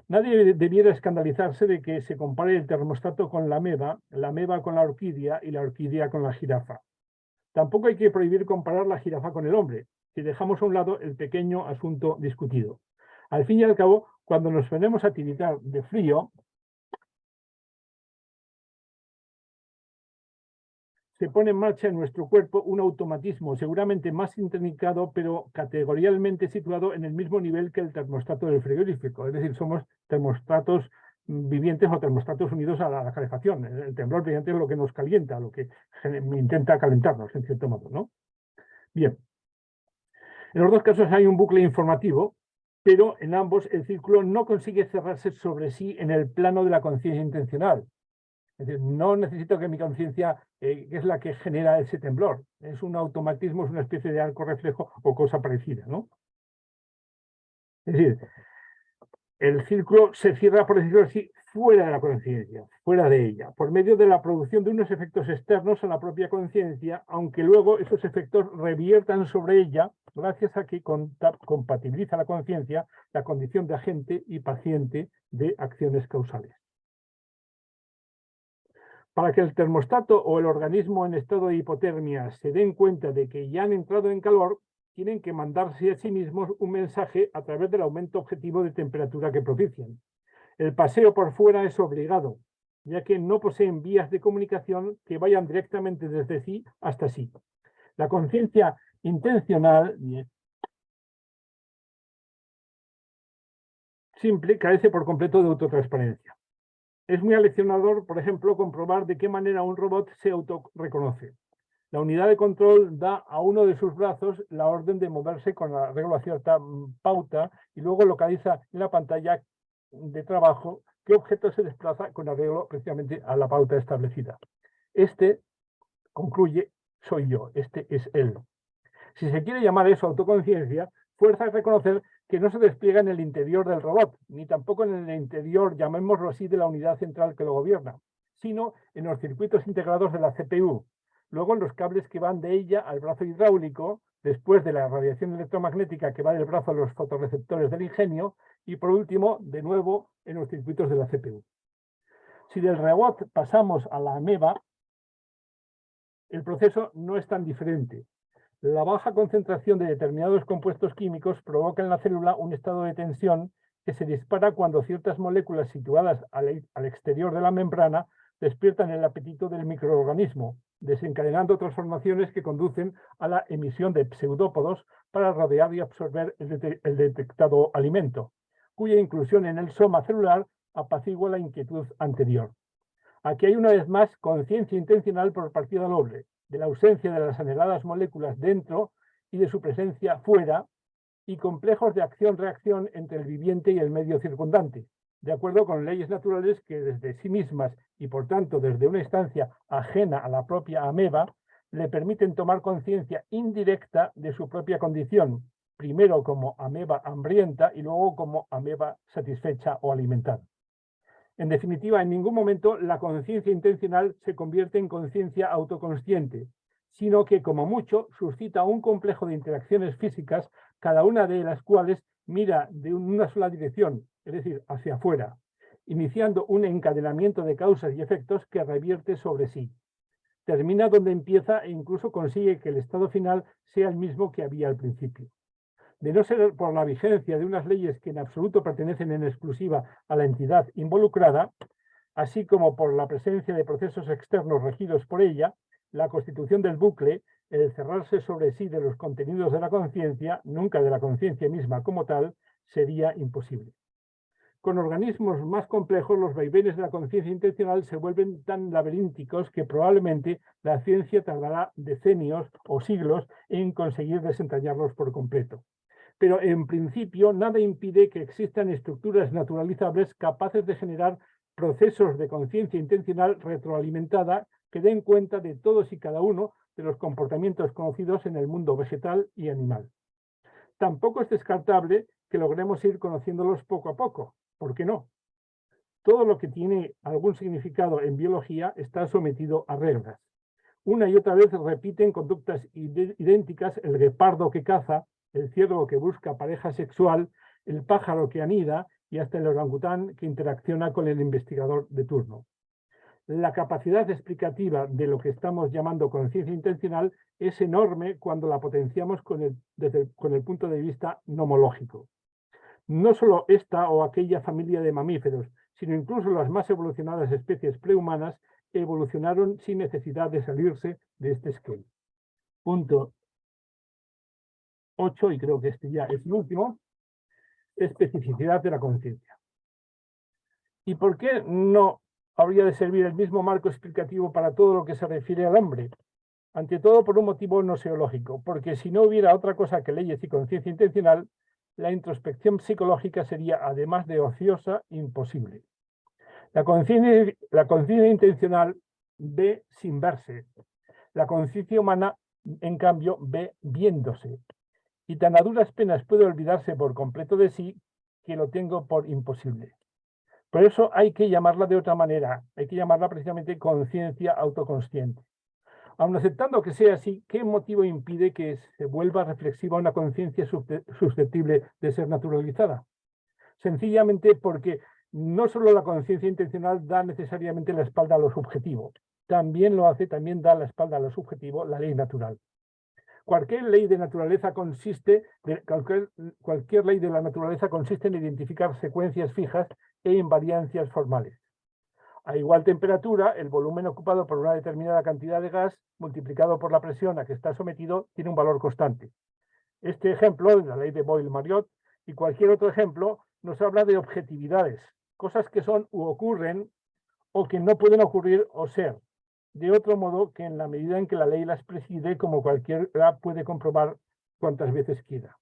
Nadie debiera escandalizarse de que se compare el termostato con la ameba con la orquídea y la orquídea con la jirafa. Tampoco hay que prohibir comparar la jirafa con el hombre, si dejamos a un lado el pequeño asunto discutido. Al fin y al cabo, cuando nos ponemos a tiritar de frío, se pone en marcha en nuestro cuerpo un automatismo seguramente más intrincado, pero categorialmente situado en el mismo nivel que el termostato del frigorífico. Es decir, somos termostatos vivientes o termostatos unidos a la calefacción. El temblor brillante es lo que nos calienta, lo que intenta calentarnos, en cierto modo, ¿no? Bien. En los dos casos hay un bucle informativo, pero en ambos el círculo no consigue cerrarse sobre sí en el plano de la conciencia intencional. Es decir, no necesito que mi conciencia, que es la que genera ese temblor, es un automatismo, es una especie de arco reflejo o cosa parecida, ¿no? Es decir, el círculo se cierra, por decirlo así, fuera de la conciencia, fuera de ella, por medio de la producción de unos efectos externos a la propia conciencia, aunque luego esos efectos reviertan sobre ella, gracias a que compatibiliza la conciencia la condición de agente y paciente de acciones causales. Para que el termostato o el organismo en estado de hipotermia se den cuenta de que ya han entrado en calor, tienen que mandarse a sí mismos un mensaje a través del aumento objetivo de temperatura que propician. El paseo por fuera es obligado, ya que no poseen vías de comunicación que vayan directamente desde sí hasta sí. La conciencia intencional simple carece por completo de autotransparencia. Es muy aleccionador, por ejemplo, comprobar de qué manera un robot se autorreconoce. La unidad de control da a uno de sus brazos la orden de moverse con arreglo a cierta pauta y luego localiza en la pantalla de trabajo qué objeto se desplaza con arreglo precisamente a la pauta establecida. Este, concluye, soy yo, este es él. Si se quiere llamar eso autoconciencia, fuerza es reconocer que no se despliega en el interior del robot, ni tampoco en el interior, llamémoslo así, de la unidad central que lo gobierna, sino en los circuitos integrados de la CPU, luego en los cables que van de ella al brazo hidráulico, después de la radiación electromagnética que va del brazo a los fotorreceptores del ingenio, y por último, de nuevo, en los circuitos de la CPU. Si del robot pasamos a la ameba, el proceso no es tan diferente. La baja concentración de determinados compuestos químicos provoca en la célula un estado de tensión que se dispara cuando ciertas moléculas situadas al exterior de la membrana despiertan el apetito del microorganismo, desencadenando transformaciones que conducen a la emisión de pseudópodos para rodear y absorber el detectado alimento, cuya inclusión en el soma celular apacigua la inquietud anterior. Aquí hay una vez más conciencia intencional por partida doble, de la ausencia de las anheladas moléculas dentro y de su presencia fuera, y complejos de acción-reacción entre el viviente y el medio circundante, de acuerdo con leyes naturales que desde sí mismas y por tanto desde una instancia ajena a la propia ameba, le permiten tomar conciencia indirecta de su propia condición, primero como ameba hambrienta y luego como ameba satisfecha o alimentada. En definitiva, en ningún momento la conciencia intencional se convierte en conciencia autoconsciente, sino que, como mucho, suscita un complejo de interacciones físicas, cada una de las cuales mira de una sola dirección, es decir, hacia afuera, iniciando un encadenamiento de causas y efectos que revierte sobre sí. Termina donde empieza e incluso consigue que el estado final sea el mismo que había al principio. De no ser por la vigencia de unas leyes que en absoluto pertenecen en exclusiva a la entidad involucrada, así como por la presencia de procesos externos regidos por ella, la constitución del bucle, el cerrarse sobre sí de los contenidos de la conciencia, nunca de la conciencia misma como tal, sería imposible. Con organismos más complejos, los vaivenes de la conciencia intencional se vuelven tan laberínticos que probablemente la ciencia tardará decenios o siglos en conseguir desentrañarlos por completo. Pero en principio nada impide que existan estructuras naturalizables capaces de generar procesos de conciencia intencional retroalimentada que den cuenta de todos y cada uno de los comportamientos conocidos en el mundo vegetal y animal. Tampoco es descartable que logremos ir conociéndolos poco a poco. ¿Por qué no? Todo lo que tiene algún significado en biología está sometido a reglas. Una y otra vez repiten conductas idénticas el guepardo que caza, el ciervo que busca pareja sexual, el pájaro que anida y hasta el orangután que interacciona con el investigador de turno. La capacidad explicativa de lo que estamos llamando conciencia intencional es enorme cuando la potenciamos con el punto de vista nomológico. No solo esta o aquella familia de mamíferos, sino incluso las más evolucionadas especies prehumanas evolucionaron sin necesidad de salirse de este esquema. Punto 8, y creo que este ya es el último, especificidad de la conciencia. ¿Y por qué no habría de servir el mismo marco explicativo para todo lo que se refiere al hambre? Ante todo por un motivo noseológico, porque si no hubiera otra cosa que leyes y conciencia intencional, la introspección psicológica sería, además de ociosa, imposible. La conciencia intencional ve sin verse. La conciencia humana, en cambio, ve viéndose. Y tan a duras penas puede olvidarse por completo de sí que lo tengo por imposible. Por eso hay que llamarla de otra manera, hay que llamarla precisamente conciencia autoconsciente. Aun aceptando que sea así, ¿qué motivo impide que se vuelva reflexiva una conciencia susceptible de ser naturalizada? Sencillamente porque no solo la conciencia intencional da necesariamente la espalda a lo subjetivo, también da la espalda a lo subjetivo la ley natural. Cualquier ley de naturaleza cualquier ley de la naturaleza consiste en identificar secuencias fijas e invariancias formales. A igual temperatura, el volumen ocupado por una determinada cantidad de gas multiplicado por la presión a que está sometido tiene un valor constante. Este ejemplo de la ley de Boyle-Mariotte y cualquier otro ejemplo nos habla de objetividades, cosas que son u ocurren o que no pueden ocurrir o ser. De otro modo que en la medida en que la ley las preside, como cualquiera puede comprobar cuantas veces quiera.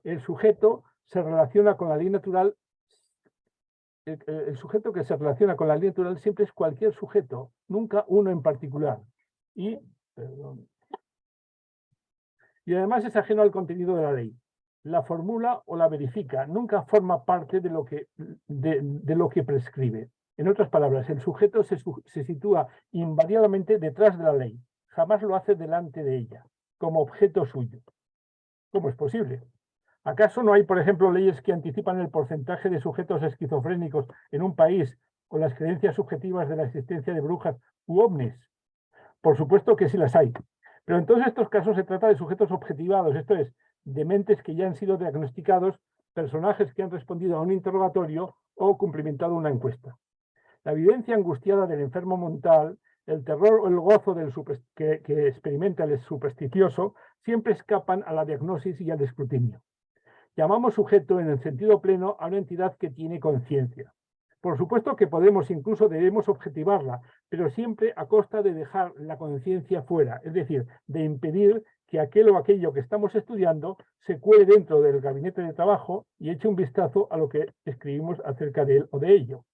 El sujeto se relaciona con la ley natural. El sujeto que se relaciona con la ley natural siempre es cualquier sujeto, nunca uno en particular. Y además es ajeno al contenido de la ley. La formula o la verifica, nunca forma parte de lo que prescribe. En otras palabras, el sujeto se sitúa invariablemente detrás de la ley, jamás lo hace delante de ella, como objeto suyo. ¿Cómo es posible? ¿Acaso no hay, por ejemplo, leyes que anticipan el porcentaje de sujetos esquizofrénicos en un país con las creencias subjetivas de la existencia de brujas u ovnis? Por supuesto que sí las hay. Pero en todos estos casos se trata de sujetos objetivados, esto es, de mentes que ya han sido diagnosticados, personajes que han respondido a un interrogatorio o cumplimentado una encuesta. La vivencia angustiada del enfermo mental, el terror o el gozo que experimenta el supersticioso, siempre escapan a la diagnosis y al escrutinio. Llamamos sujeto en el sentido pleno a una entidad que tiene conciencia. Por supuesto que podemos, incluso debemos objetivarla, pero siempre a costa de dejar la conciencia fuera, es decir, de impedir que aquel o aquello que estamos estudiando se cuele dentro del gabinete de trabajo y eche un vistazo a lo que escribimos acerca de él o de ello.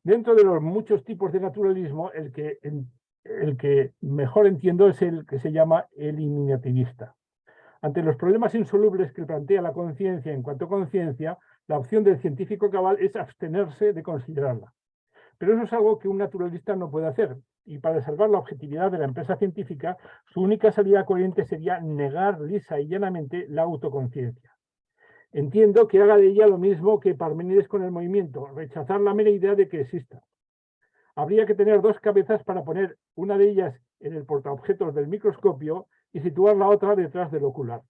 Dentro de los muchos tipos de naturalismo, el que mejor entiendo es el que se llama eliminativista. Ante los problemas insolubles que plantea la conciencia en cuanto a conciencia, la opción del científico cabal es abstenerse de considerarla. Pero eso es algo que un naturalista no puede hacer, y para salvar la objetividad de la empresa científica, su única salida coherente sería negar lisa y llanamente la autoconciencia. Entiendo que haga de ella lo mismo que Parménides con el movimiento, rechazar la mera idea de que exista. Habría que tener dos cabezas para poner una de ellas en el portaobjetos del microscopio y situar la otra detrás del ocular.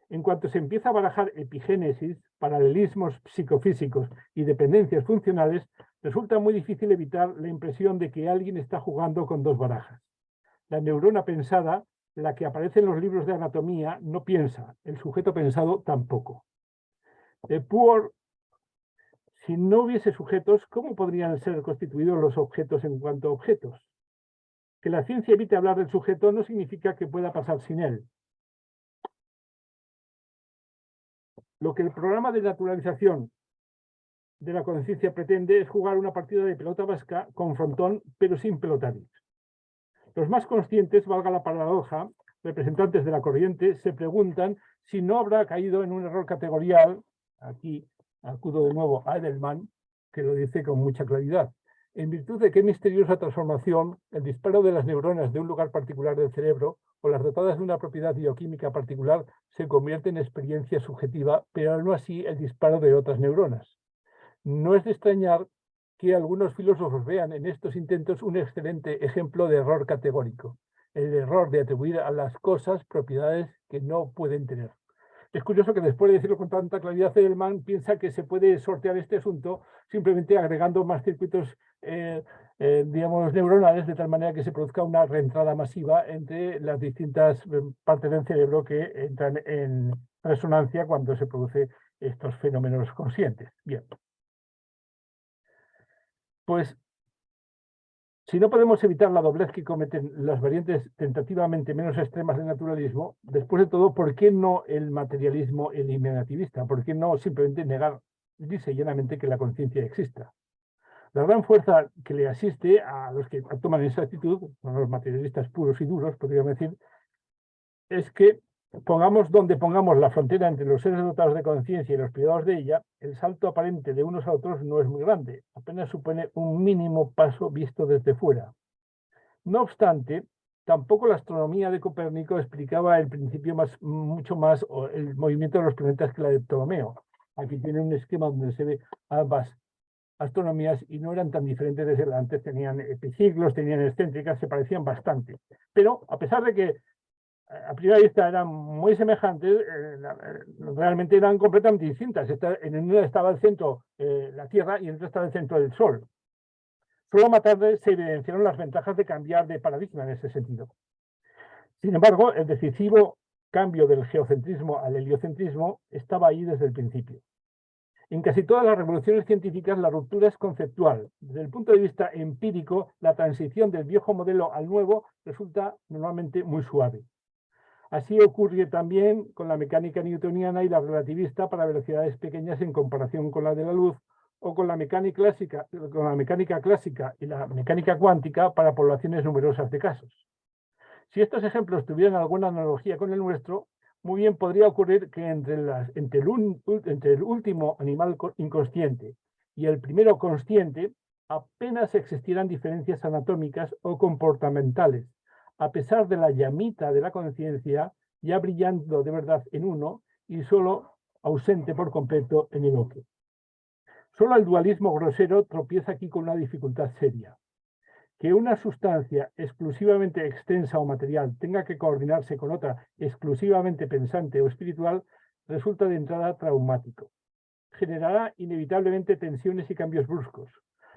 En cuanto se empieza a barajar epigénesis, paralelismos psicofísicos y dependencias funcionales, resulta muy difícil evitar la impresión de que alguien está jugando con dos barajas. La neurona pensada, la que aparece en los libros de anatomía, no piensa, el sujeto pensado tampoco. Si no hubiese sujetos, ¿cómo podrían ser constituidos los objetos en cuanto a objetos? Que la ciencia evite hablar del sujeto no significa que pueda pasar sin él. Lo que el programa de naturalización de la conciencia pretende es jugar una partida de pelota vasca con frontón, pero sin pelotaris. Los más conscientes, valga la paradoja, representantes de la corriente, se preguntan si no habrá caído en un error categorial. Aquí acudo de nuevo a Edelman, que lo dice con mucha claridad. En virtud de qué misteriosa transformación el disparo de las neuronas de un lugar particular del cerebro o las dotadas de una propiedad bioquímica particular se convierte en experiencia subjetiva, pero no así el disparo de otras neuronas. No es de extrañar que algunos filósofos vean en estos intentos un excelente ejemplo de error categórico, el error de atribuir a las cosas propiedades que no pueden tener. Es curioso que después de decirlo con tanta claridad, Edelman piensa que se puede sortear este asunto simplemente agregando más circuitos digamos, neuronales, de tal manera que se produzca una reentrada masiva entre las distintas partes del cerebro que entran en resonancia cuando se producen estos fenómenos conscientes. Bien. Pues, si no podemos evitar la doblez que cometen las variantes tentativamente menos extremas del naturalismo, después de todo, ¿por qué no el materialismo eliminativista? ¿Por qué no simplemente negar lisa y llanamente que la conciencia exista? La gran fuerza que le asiste a los que toman esa actitud, a los materialistas puros y duros, podríamos decir, es que pongamos donde pongamos la frontera entre los seres dotados de conciencia y los privados de ella, el salto aparente de unos a otros no es muy grande, apenas supone un mínimo paso visto desde fuera. No obstante, tampoco la astronomía de Copérnico explicaba el principio mucho más el movimiento de los planetas que la de Ptolomeo. Aquí tiene un esquema donde se ve ambas astronomías y no eran tan diferentes desde antes, tenían epiciclos, tenían excéntricas, se parecían bastante. Pero a pesar de que a primera vista eran muy semejantes, realmente eran completamente distintas. En una estaba el centro, la Tierra, y en otra estaba el centro del Sol. Solo más tarde se evidenciaron las ventajas de cambiar de paradigma en ese sentido. Sin embargo, el decisivo cambio del geocentrismo al heliocentrismo estaba ahí desde el principio. En casi todas las revoluciones científicas la ruptura es conceptual. Desde el punto de vista empírico, la transición del viejo modelo al nuevo resulta normalmente muy suave. Así ocurre también con la mecánica newtoniana y la relativista para velocidades pequeñas en comparación con la de la luz, o con la mecánica clásica y la mecánica cuántica para poblaciones numerosas de casos. Si estos ejemplos tuvieran alguna analogía con el nuestro, muy bien podría ocurrir que entre el último animal inconsciente y el primero consciente apenas existieran diferencias anatómicas o comportamentales, a pesar de la llamita de la conciencia ya brillando de verdad en uno y solo ausente por completo en el otro. Solo el dualismo grosero tropieza aquí con una dificultad seria. Que una sustancia exclusivamente extensa o material tenga que coordinarse con otra exclusivamente pensante o espiritual resulta de entrada traumático. Generará inevitablemente tensiones y cambios bruscos.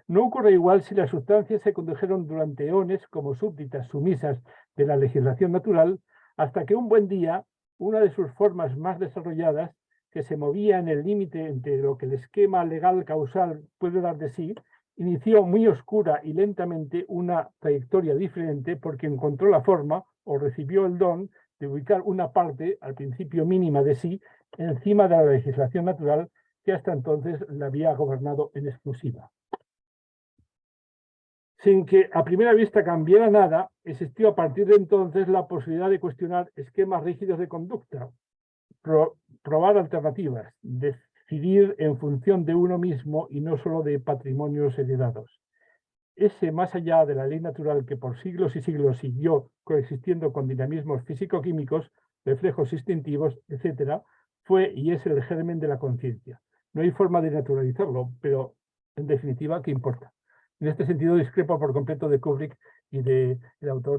No ocurre igual si las sustancias se condujeron durante eones como súbditas sumisas de la legislación natural, hasta que un buen día, una de sus formas más desarrolladas, que se movía en el límite entre lo que el esquema legal causal puede dar de sí, inició muy oscura y lentamente una trayectoria diferente porque encontró la forma o recibió el don de ubicar una parte, al principio mínima de sí, encima de la legislación natural que hasta entonces la había gobernado en exclusiva. Sin que a primera vista cambiara nada, existió a partir de entonces la posibilidad de cuestionar esquemas rígidos de conducta, probar alternativas, decidir en función de uno mismo y no solo de patrimonios heredados. Ese más allá de la ley natural que por siglos y siglos siguió coexistiendo con dinamismos físico-químicos, reflejos instintivos, etc., fue y es el germen de la conciencia. No hay forma de naturalizarlo, pero en definitiva, ¿qué importa? En este sentido, discrepo por completo de Kubrick y del autor